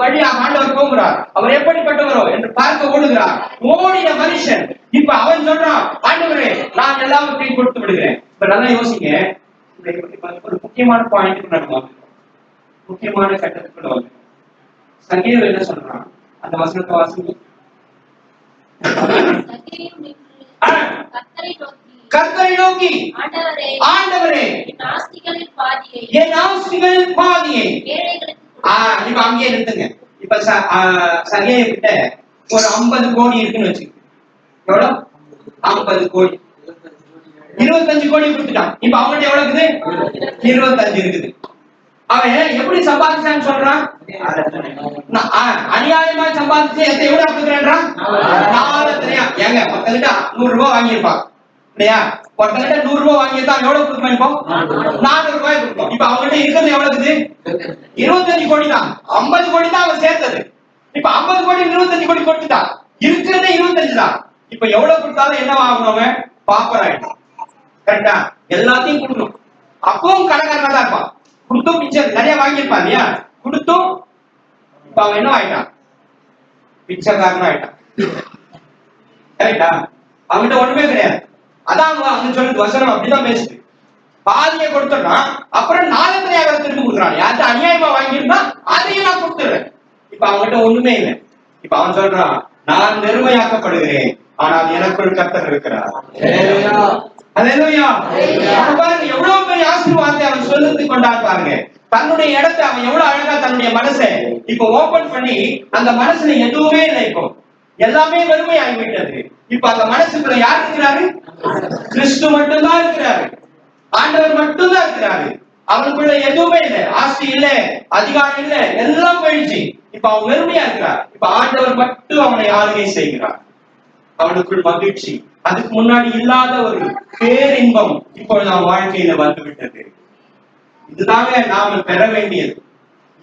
வழியாக ஆண்டவர் போகிறார். அவர் எப்படிப்பட்டவரோ என்று பார்க்க ஓடுகிறார். ஓடின மனுஷன் இப்ப அவன் சொல்றான், ஆண்டவரே நான் எல்லாவற்றையும் கொடுத்து விடுகிறேன். இப்ப நல்லா யோசிங்க, ஒரு முக்கியமான பாயிண்ட் நடக்கும், முக்கியமான கட்டத்துக்குள்ள வந்து சகேயு என்ன சொல்றான், அந்த வசனத்தை வாசிங்க. கர்த்தரை நோக்கி ஆண்டவரே என் ஆஸ்திகளில் பாதியை இப்ப அங்கேயே நிறுத்துங்க. இப்ப சகேயு கிட்ட ஒரு 50 கோடி இருக்குன்னு வச்சு, எவ்வளவு? 50 கோடி, 25 கோடி கொடுத்துட்டான். இப்ப அவங்ககிட்ட எவ்வளவு இருக்குது? 25 இருக்குது. அவன் எப்படி சம்பாதிச்சான்னு சொல்றான், அநியாயமா சம்பாதிச்சு எவ்வளவு கொடுக்குறான், 4 ஏங்க ஒருத்தங்கிட்ட 100 ரூபாய் வாங்கியிருப்பான் இல்லையா, ஒருத்தங்கிட்ட 100 ரூபாய் வாங்கியிருந்தா எவ்வளவு கொடுக்கணும், இப்போ 400 ரூபாய் கொடுக்கணும். இப்ப அவங்ககிட்ட இருக்கிறது எவ்வளவு இருக்குது? 25 கோடி தான். 50 கோடி தான் அவன் சேர்த்தது. இப்ப 50 கோடி 25 கோடி கொடுத்துட்டான், இருக்கிறதே 25 தான். இப்ப எவ்வளவு கொடுத்தாலும் என்ன ஆகணும், பாப்பர் ஆயிடும். கரெக்டா? எல்லாத்தையும் கொடுக்கணும். அப்பவும் கடைக்காரனா தான் இருப்பான், கொடுத்தும் பிச்சர் நிறைய வாங்கியிருப்பான் இல்லையா, கொடுத்தும் இப்ப அவன் என்ன ஆயிட்டான், பிச்சைக்காரன் ஆயிட்டான். கரெக்டா? அவன்கிட்ட ஒண்ணுமே கிடையாது. அதான் அங்க சொல்லுது வசனம், அப்படிதான் பேசுது. பாதியை கொடுத்துறான், அப்புறம் 4 திரும்பி கொடுக்குறான். யார்கிட்ட அநியாயமா வாங்கியிருந்தா அதையும் நான் கொடுத்துடுறேன். இப்ப அவன்கிட்ட ஒண்ணுமே இல்லை. இப்ப அவன் சொல்றான், நான் பெருமையாக்கப்படுகிறேன், ஆனால் எனக்குள் கர்த்தர் இருக்கிறார். அல்லேலூயா. பாருங்க எவ்வளவு பெரிய ஆசீர்வாதத்தை அவன் சொல்லிட்டு கொண்டான் பாருங்க. தன்னுடைய இடத்தை அவன் எவ்வளவு அழகா தன்னுடைய மனசை இப்ப ஓபன் பண்ணி, அந்த மனசுல எதுவுமே இல்லை, இப்போ எல்லாமே வெறுமை ஆகிவிட்டது. இப்ப அந்த மனசுக்குள்ள யார் இருக்கிறாரு? கிறிஸ்து மட்டும்தான் இருக்கிறாரு, ஆண்டவர் மட்டும்தான் இருக்கிறாரு. அவனுக்குள்ள எதுவுமே இல்லை, ஆஸ்தி இல்ல, அதிகாரம் இல்ல, எல்லாம் போயிடுச்சு. இப்ப அவன் வெறுமையா இருக்கிறார். இப்ப ஆண்டவர் மட்டும் அவனை ஆளுகை செய்கிறார். அவனுக்குள் மகிழ்ச்சி, அதுக்கு முன்னாடி இல்லாத ஒரு பேரின்பம் இப்பொழுது நாம் வாழ்க்கையில வந்துவிட்டது. இதுதாங்க நாம பெற வேண்டியது.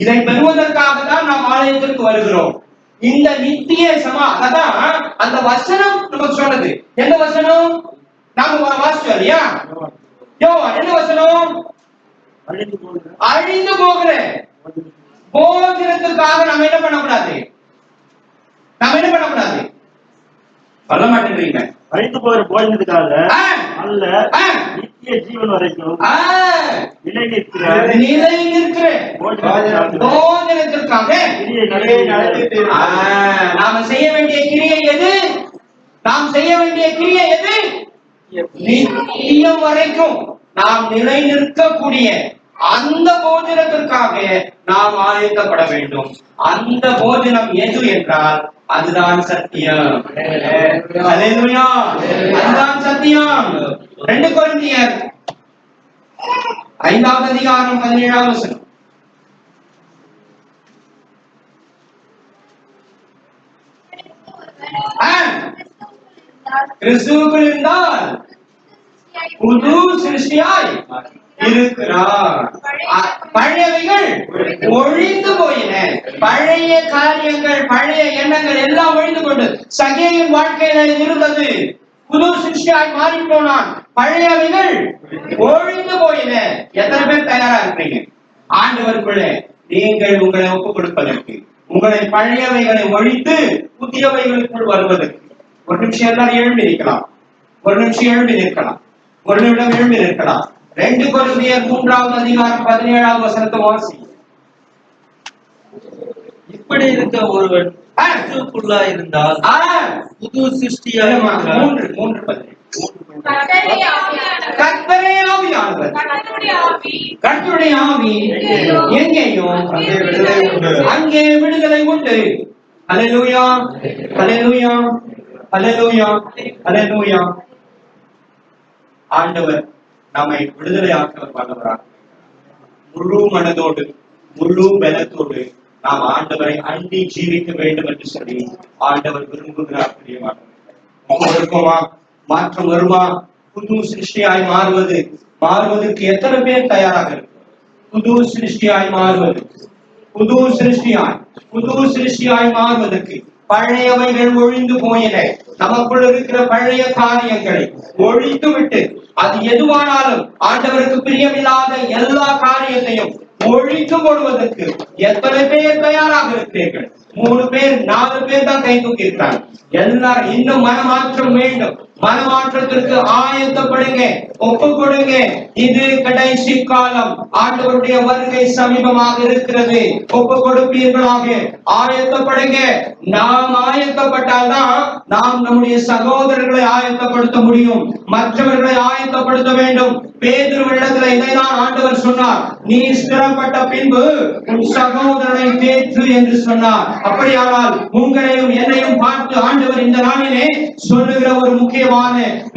இதை பெறுவதற்காக தான் நாம் ஆலயத்திற்கு வருகிறோம். இந்த நித்திய அதான் அந்த வசனம் நமக்கு சொன்னது. எந்த வசனம்? நாம வாசிச்சோம் இல்லையா, என்ன வசனம்? அழிந்து போகிற போஜனத்துக்காக நம்ம என்ன பண்ணக்கூடாது, சொல்ல மாட்டேங்கிறீங்க. அழிந்து போகிற போஜனத்துக்காக அல்ல, நித்திய ஜீவன் வரைக்கும் நிலை நிற்கிற போஜனத்திற்காக நாம செய்ய வேண்டிய கிரியை எது? நித்தியம் வரைக்கும் நாம் நிலை நிற்கக்கூடிய அந்த போஜனத்திற்காக நாம் ஆயத்தப்பட வேண்டும். அந்த போஜனம் எது என்றால் அதுதான் சத்தியம். அல்லேலூயா. அதுதான் சத்தியம். 2 கொரிந்தியர் 5வது அதிகாரம் 17வது வசனம். கிறிஸ்துவுக்குள் இருந்தால் புது சிருஷ்டியாய் இருக்கிறார். பழையவைகள் ஒழிந்து போயின. பழைய காரியங்கள், பழைய எண்ணங்கள் எல்லாம் ஒழிந்து கொண்டு சகேயின் வாழ்க்கையில இருந்தது புது சிருஷ்டியாய் மாறி போனான். பழையவைகள் ஒழிந்து போயின. எத்தனை பேர் தயாரா இருக்கிறீங்க ஆண்டவருக்குள்ளே நீங்கள் உங்களை ஒப்புக் கொடுப்பதற்கு, உங்களை பழையவைகளை ஒழித்து புதியவைகளுக்குள் வருவதற்கு? ஒரு நிமிஷம் எல்லாரும் எழும்பி நிற்கலாம். ஒரு நிமிஷம் எழும்பி நிற்கலாம். ஒரு நிமிடம் எழும்பி நிற்கலாம். 2 கொரிந்தியர் 3வது அதிகாரம் 17வது வசனத்தை வாசி. இப்படி இருக்க ஒருவன் கிறிஸ்துவுக்குள்ளா இருந்தால் புது சிருஷ்டியாக கர்த்தரே ஆவியானவர், கர்த்தருடைய ஆவி எங்கேயும் அங்கே விடுதலை உண்டு. அல்லேலூயா, அல்லேலூயா, அல்லேலூயா, அல்லேலூயா. ஆண்டவர் நம்மை விடுதலை ஆற்றவர் வல்லவராக முழு மனதோடு முழு பலத்தோடு நாம் ஆண்டவரை அண்டி ஜீவிக்க வேண்டும் என்று சொல்லி ஆண்டவர் விரும்புகிறார். பிரியமானவர்களே, மாற்றம் வருமா? புது சிருஷ்டியாய் மாறுவதற்கு எத்தனை பேர் தயாராக இருக்கு? புது சிருஷ்டியாய் மாறுவது, புது சிருஷ்டியாய் மாறுவதற்கு பழையவைகள் ஒழிந்து போயின. நமக்குள்ள இருக்கிற பழைய காரியங்களை ஒழித்து விட்டு, அது எதுவானாலும் ஆண்டவருக்கு பிரியமில்லாத எல்லா காரியத்தையும் ஒழித்து போடுவதற்கு எத்தனை பேர் தயாராக இருக்கிறீர்கள்? 3 பேர் 4 பேர் தான் கை தூக்கி இருக்கிறாங்க. எல்லாரும் இன்னும் மனமாற்றம் வேண்டும். மனமாற்றத்திற்கு ஆயத்தப்படுங்க, ஒப்பு கொடுங்க. இது கடைசி காலம். ஆண்டவருடைய வருகை சமீபமாக இருக்கிறது. ஒப்பு கொடுப்பீர்களாக, ஆயத்தப்படுங்க. நாம் ஆயத்தப்பட்டால்தான் நாம் நம்முடைய சகோதரர்களை ஆயத்தப்படுத்த முடியும், மற்றவர்களை ஆயத்தப்படுத்த வேண்டும். பேதுருவினிடத்தில் இதைதான் ஆண்டவர் சொன்னார், நீ ஸ்திரப்பட்ட பின்பு உன் சகோதரனை தேற்று என்று சொன்னார். அப்படியானால் உங்களையும் என்னையும் பார்த்து ஆண்டவர் இந்த நாளிலே சொல்லுகிற ஒரு முக்கியமான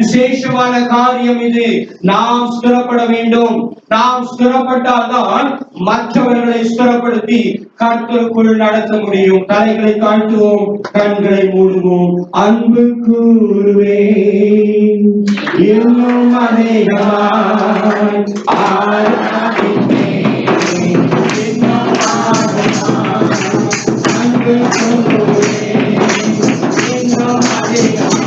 விசேஷமான காரியம் இது. நாம் ஸ்திரப்பட வேண்டும். நாம் ஸ்திரப்பட்டால்தான் மற்றவர்களை ஸ்திரப்படுத்தி கர்த்தருக்குள் நடத்த முடியும். தலைகளை தாழ்த்துவோம், கண்களை மூடுவோம். அன்பு கூறுவேன் இன்னும் அநேகமாய் ஆராதிப்பேன். அன்பு கூறுவேன் இன்னும் அநேகமாய்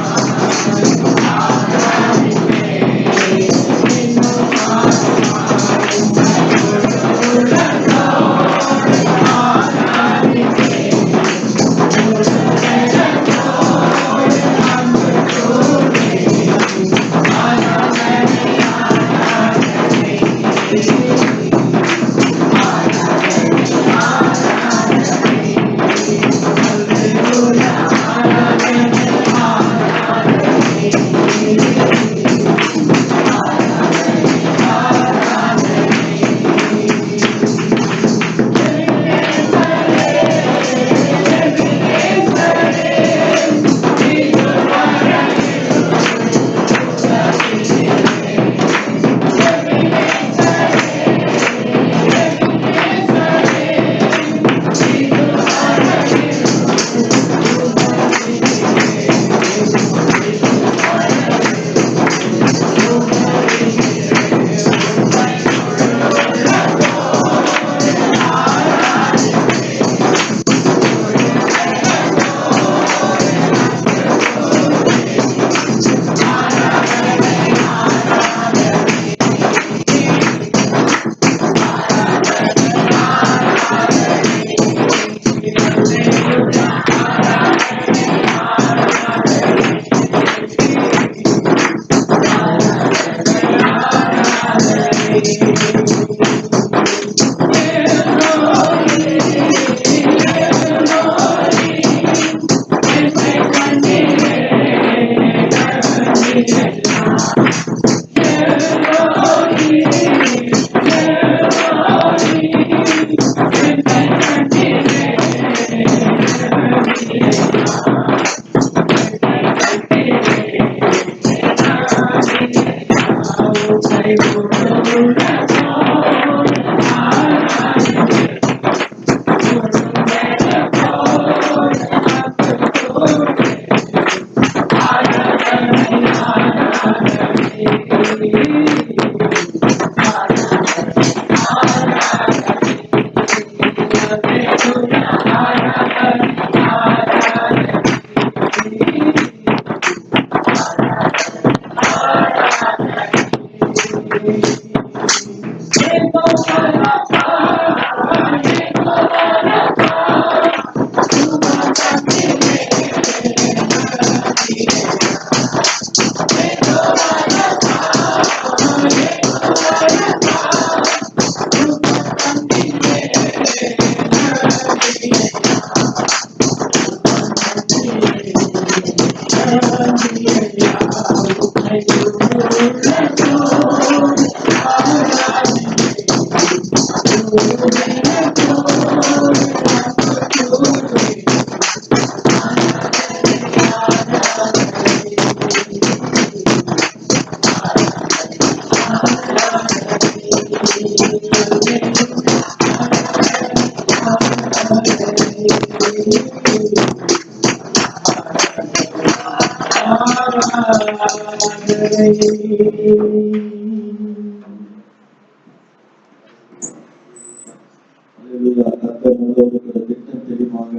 திட்டம் தெரியுமாங்க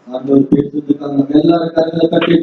ஆண்டவர் பேசுறதுக்காக நம்ம எல்லாரும் கருங்களை கட்டி